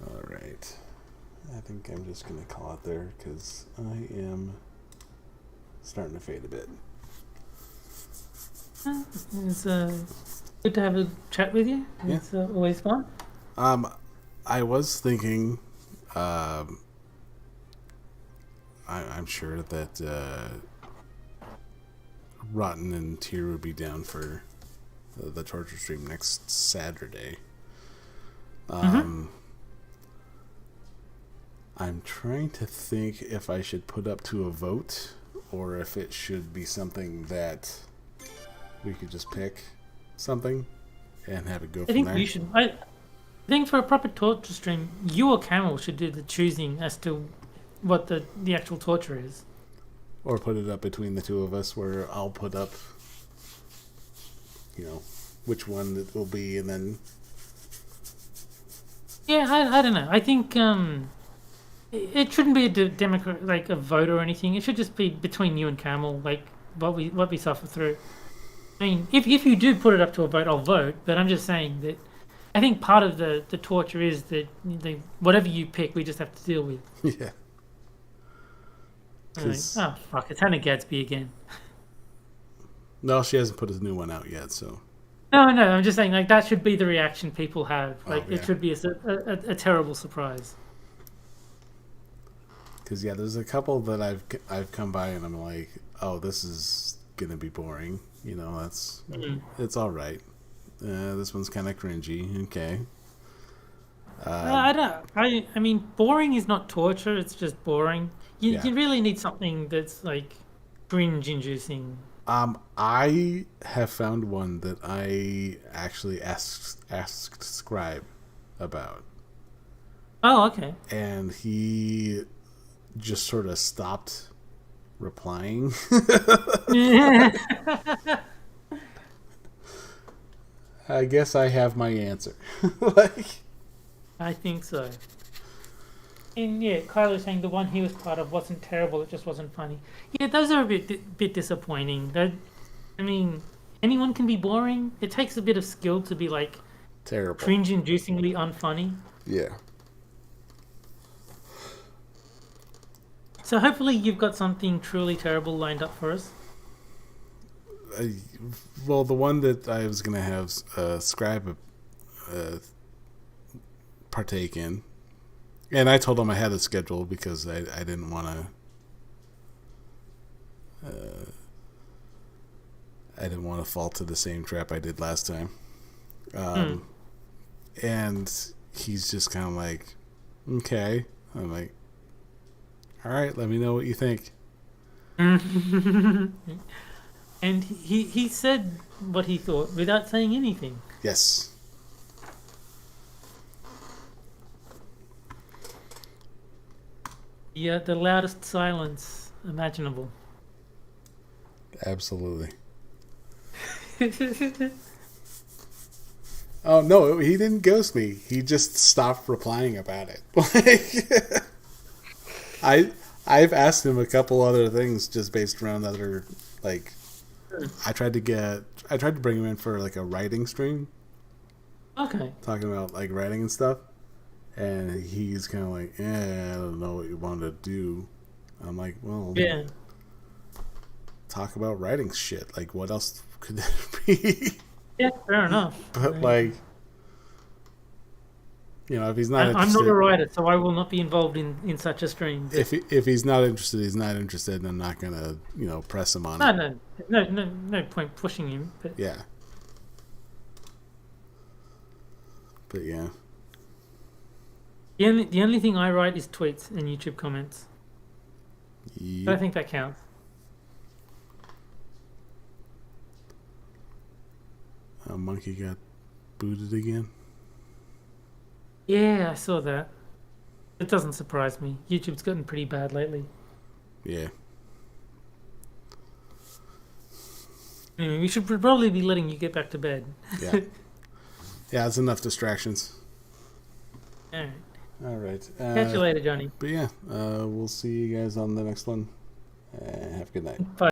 Speaker 1: All right, I think I'm just gonna call it there because I am starting to fade a bit.
Speaker 4: It's good to have a chat with you.
Speaker 1: Yeah.
Speaker 4: It's always fun.
Speaker 1: I was thinking, I'm sure that Rotten and Tier would be down for the torture stream next Saturday. I'm trying to think if I should put up to a vote or if it should be something that we could just pick something and have it go
Speaker 4: I
Speaker 1: from
Speaker 4: think
Speaker 1: there.
Speaker 4: you should. I think for a proper torture stream, you or Camel should do the choosing as to what the actual torture is.
Speaker 1: Or put it up between the two of us where I'll put up, which one it will be, and then...
Speaker 4: Yeah, I don't know. I think it shouldn't be a democrat, like a vote or anything. It should just be between you and Camel, like what we suffer through. I mean, if you do put it up to a vote, I'll vote. But I'm just saying that I think part of the torture is that whatever you pick, we just have to deal with.
Speaker 1: Yeah.
Speaker 4: Like, oh fuck! It's Hannah Gadsby again.
Speaker 1: No, she hasn't put a new one out yet, so...
Speaker 4: No, I'm just saying like that should be the reaction people have. Like
Speaker 1: yeah.
Speaker 4: it should be a terrible surprise.
Speaker 1: Because, yeah, there's a couple that I've come by and I'm like, oh, this is going to be boring. That's... It's all right. This one's kind of cringy. Okay.
Speaker 4: I don't. I mean, boring is not torture. It's just boring. You really need something that's like cringe-inducing.
Speaker 1: I have found one that I actually asked Scribe about.
Speaker 4: Oh, okay.
Speaker 1: And he just sort of stopped replying. I guess I have my answer.
Speaker 4: I think so. And yeah, Kylo's saying the one he was part of wasn't terrible, it just wasn't funny. Yeah, those are a bit disappointing. I mean, anyone can be boring. It takes a bit of skill to be like
Speaker 1: terrible,
Speaker 4: cringe-inducingly unfunny.
Speaker 1: Yeah.
Speaker 4: So hopefully you've got something truly terrible lined up for us.
Speaker 1: Well, the one that I was going to have Scribe partake in, and I told him I had a schedule because I didn't want to fall to the same trap I did last time. And he's just kind of like, okay. I'm like, all right, let me know what you think.
Speaker 4: And he said what he thought without saying anything.
Speaker 1: Yes.
Speaker 4: Yeah, the loudest silence imaginable.
Speaker 1: Absolutely. Oh, no, he didn't ghost me. He just stopped replying about it. I've asked him a couple other things just based around other, like, I tried to bring him in for like a writing stream.
Speaker 4: Okay.
Speaker 1: Talking about like writing and stuff. And he's kind of like, I don't know what you want to do. I'm like, well,
Speaker 4: yeah.
Speaker 1: Talk about writing shit. Like, what else could there be?
Speaker 4: Yeah, fair enough.
Speaker 1: But like, if he's not interested,
Speaker 4: I'm not a writer, so I will not be involved in such a stream.
Speaker 1: If he's not interested, he's not interested, and I'm not gonna, press him on it.
Speaker 4: No point pushing him. But
Speaker 1: yeah. But yeah.
Speaker 4: The only thing I write is tweets and YouTube comments.
Speaker 1: Yep.
Speaker 4: But I think that counts.
Speaker 1: Monkey got booted again.
Speaker 4: Yeah, I saw that. It doesn't surprise me. YouTube's gotten pretty bad lately.
Speaker 1: Yeah.
Speaker 4: Anyway, we should probably be letting you get back to bed.
Speaker 1: Yeah. Yeah, it's enough distractions.
Speaker 4: All right.
Speaker 1: All right.
Speaker 4: Catch you later, Johnny.
Speaker 1: But yeah, we'll see you guys on the next one. Have a good night.
Speaker 4: Bye.